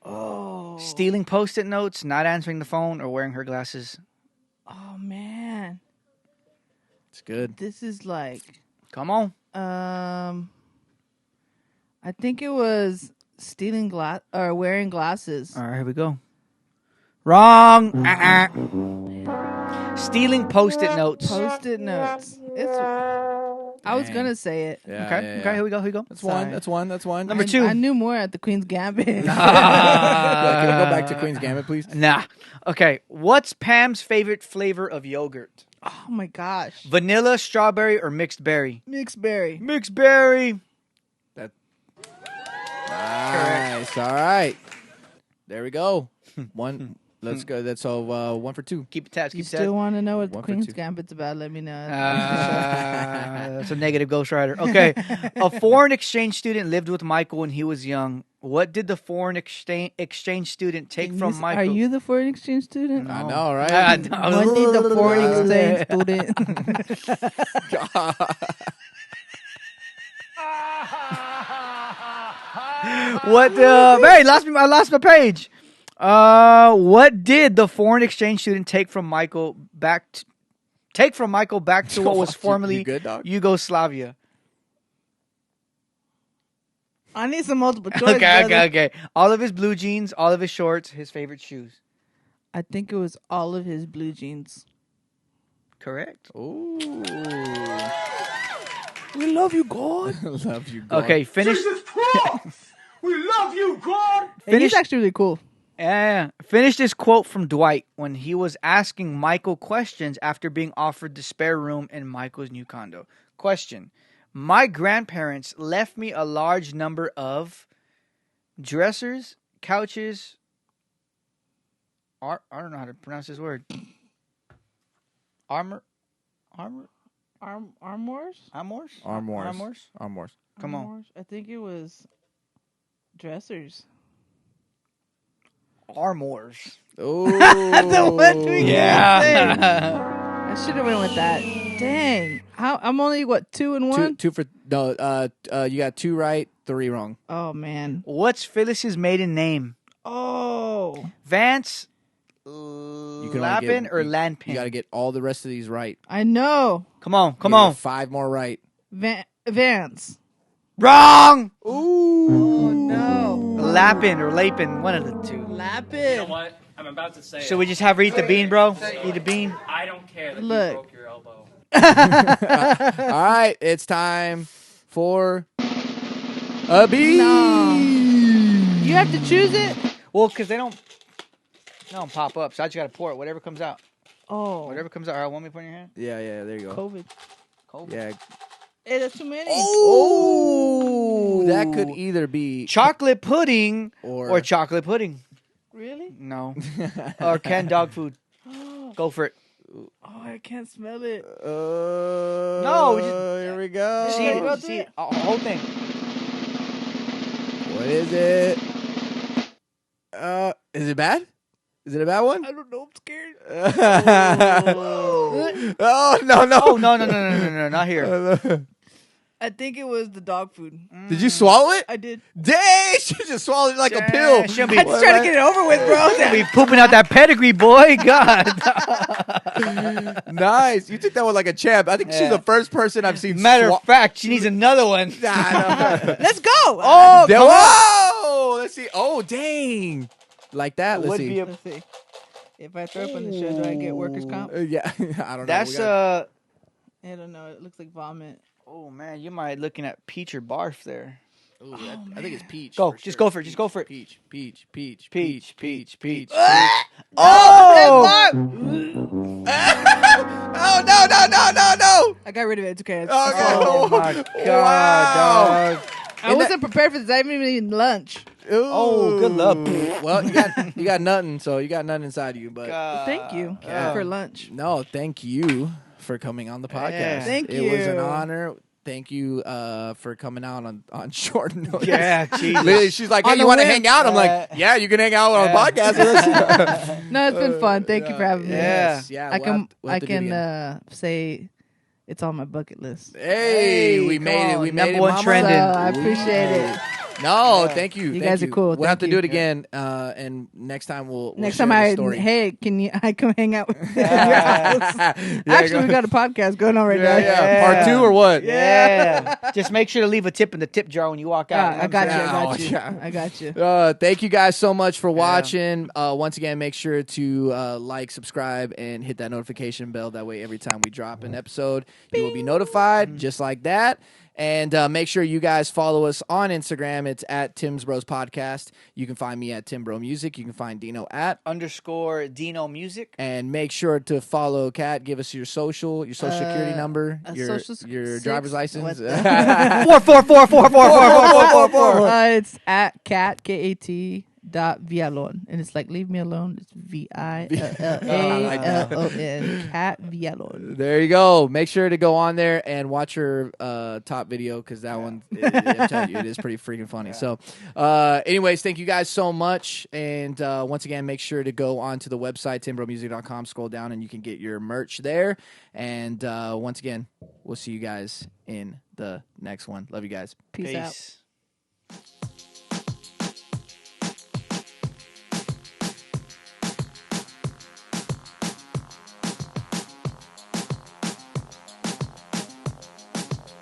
Oh. Stealing Post-it notes, not answering the phone, or wearing her glasses. Oh, man. It's good. This is like, Come on. I think it was stealing glass or wearing glasses. All right, here we go. Wrong. Stealing Post-it notes. Post-it notes. I was gonna say it. Yeah, Okay, here we go. That's Sorry. one. That's one. Number 2. I knew more at the Queen's Gambit. Yeah, can we go back to Queen's Gambit, please? Nah. Okay, what's Pam's favorite flavor of yogurt? Oh my gosh. Vanilla, strawberry, or mixed berry? Mixed berry. Mixed berry. Nice. All right. There we go. One. Let's go. That's all. 1 for 2. Keep it tabs. You Keep it tabs. still want to know what the 1 for Queen's 2. Gambit's about? Let me know. That's a negative ghostwriter. Okay. A foreign exchange student lived with Michael when he was young. What did the foreign exchange student take from Michael? Are you the foreign exchange student? I know, right? When did the foreign exchange student? What? Hey, I lost my page. What did the foreign exchange student take from Michael back to what was formerly You good, dog? Yugoslavia? I need some multiple choice. Okay. All of his blue jeans, all of his shorts, his favorite shoes. I think it was all of his blue jeans. Correct. Ooh. We love you, God. Love you, God. Okay, finish. Jesus Christ! We love you, God! And he's actually really cool. Yeah. Finish this quote from Dwight when he was asking Michael questions after being offered the spare room in Michael's new condo. Question. My grandparents left me a large number of dressers, couches. I don't know how to pronounce this word. Armors? Armors? Armors. Come on. I think it was dressers. Armors. Oh. The one we can't say. Yeah. I should have went with that. Dang. I'm only, 2 and 1? Two for no. You got 2 right, 3 wrong. Oh, man. What's Phyllis's maiden name? Oh. Vance, You can only Lapin, get- or you- Lanpin? You got to get all the rest of these right. I know. Come on. You gotta get 5 more right. Vance. Wrong. Oh, no. Lapin or Lapin, one of the two. Lapid. You know what? I'm about to say Should it. we just have her eat the bean, bro? Eat the bean. I don't care that Look. you broke your elbow. All right, it's time for A bee. No. You have to choose it? Well, because they don't pop up, so I just got to pour it. Whatever comes out. Oh. Whatever comes out. All right, want me to put in your hand? Yeah, there you go. COVID. Yeah. Hey, that's too many. Oh, that could either be Chocolate pudding or or chocolate pudding. Really? No. Or canned dog food. Go for it. Oh, I can't smell it. No, here we go. See it. See it. Whole thing. What is it? Is it bad? Is it a bad one? I don't know. I'm scared. Oh no! Oh, no, not here. I think it was the dog food. Did you swallow it? I did. Dang! She just swallowed it like a Yeah, pill. she'll be- I just trying to get it over with, bro. We pooping out that pedigree, boy. God. Nice. You took that one like a champ. I think she's Yeah. the first person I've seen. Matter of fact, she needs another one. Let's go. Oh, come on. Whoa! Let's see. Oh, dang! Like that. Let's Would see. be a- Let's see. If I throw up on the show, do I get workers' comp? Yeah, I don't know. That's We got- I don't know. It looks like vomit. Oh man, you might looking at peach or barf there. Ooh, I think it's peach. Go, for just sure. go for it. Just go for it. Peach. Peach. Oh! Oh no! I got rid of it. It's okay. Okay. Oh my god, Wow. dog. I wasn't prepared for this. I haven't even eaten lunch. Oh, good luck. Well, you got nothing, so you got nothing inside of you. But Thank you Yeah. for lunch. no, thank you for coming on the podcast. Yeah. Thank It was an you. honor. Thank you for coming out on short notice. Yeah, Jesus. Literally, she's like, On "Hey, you the want to whim. hang out?" I'm like, "Yeah, you can hang out on a podcast with us." No, it's been fun. Thank you for having me. Yeah. Yeah. I we'll can have to do it again. say it's on my bucket list. Hey, we come made it. on, We made number it. one mama. trending. I appreciate it. No, Yeah. thank you. You thank guys are cool. We'll have Thank to do you. it again. And next time we'll Next share time the story. hey, I come hang out with you? Yeah, Actually, we got a podcast going on right now. yeah. Part 2 or what? Yeah. Just make sure to leave a tip in the tip jar when you walk out. I got you. Yeah. I got you. Yeah. I got you. Thank you guys so much for watching. Once again, make sure to like, subscribe, and hit that notification bell. That way, every time we drop an episode, you will be notified just like that. And make sure you guys follow us on Instagram. It's at Tim's Bros Podcast. You can find me at Tim Bro Music. You can find Dino at _ Dino Music. And make sure to follow Kat. Give us your social security number, your driver's license. 444444444. It's at cat Villalon, and it's like leave me alone. It's VILLALON. Cat Villalon. There you go. Make sure to go on there and watch her top video because that one, I'm telling you, it is pretty freaking funny. So, anyways, thank you guys so much. And once again, make sure to go onto the website, timbromusic.com, scroll down, and you can get your merch there. And once again, we'll see you guys in the next one. Love you guys. Peace out. Peace.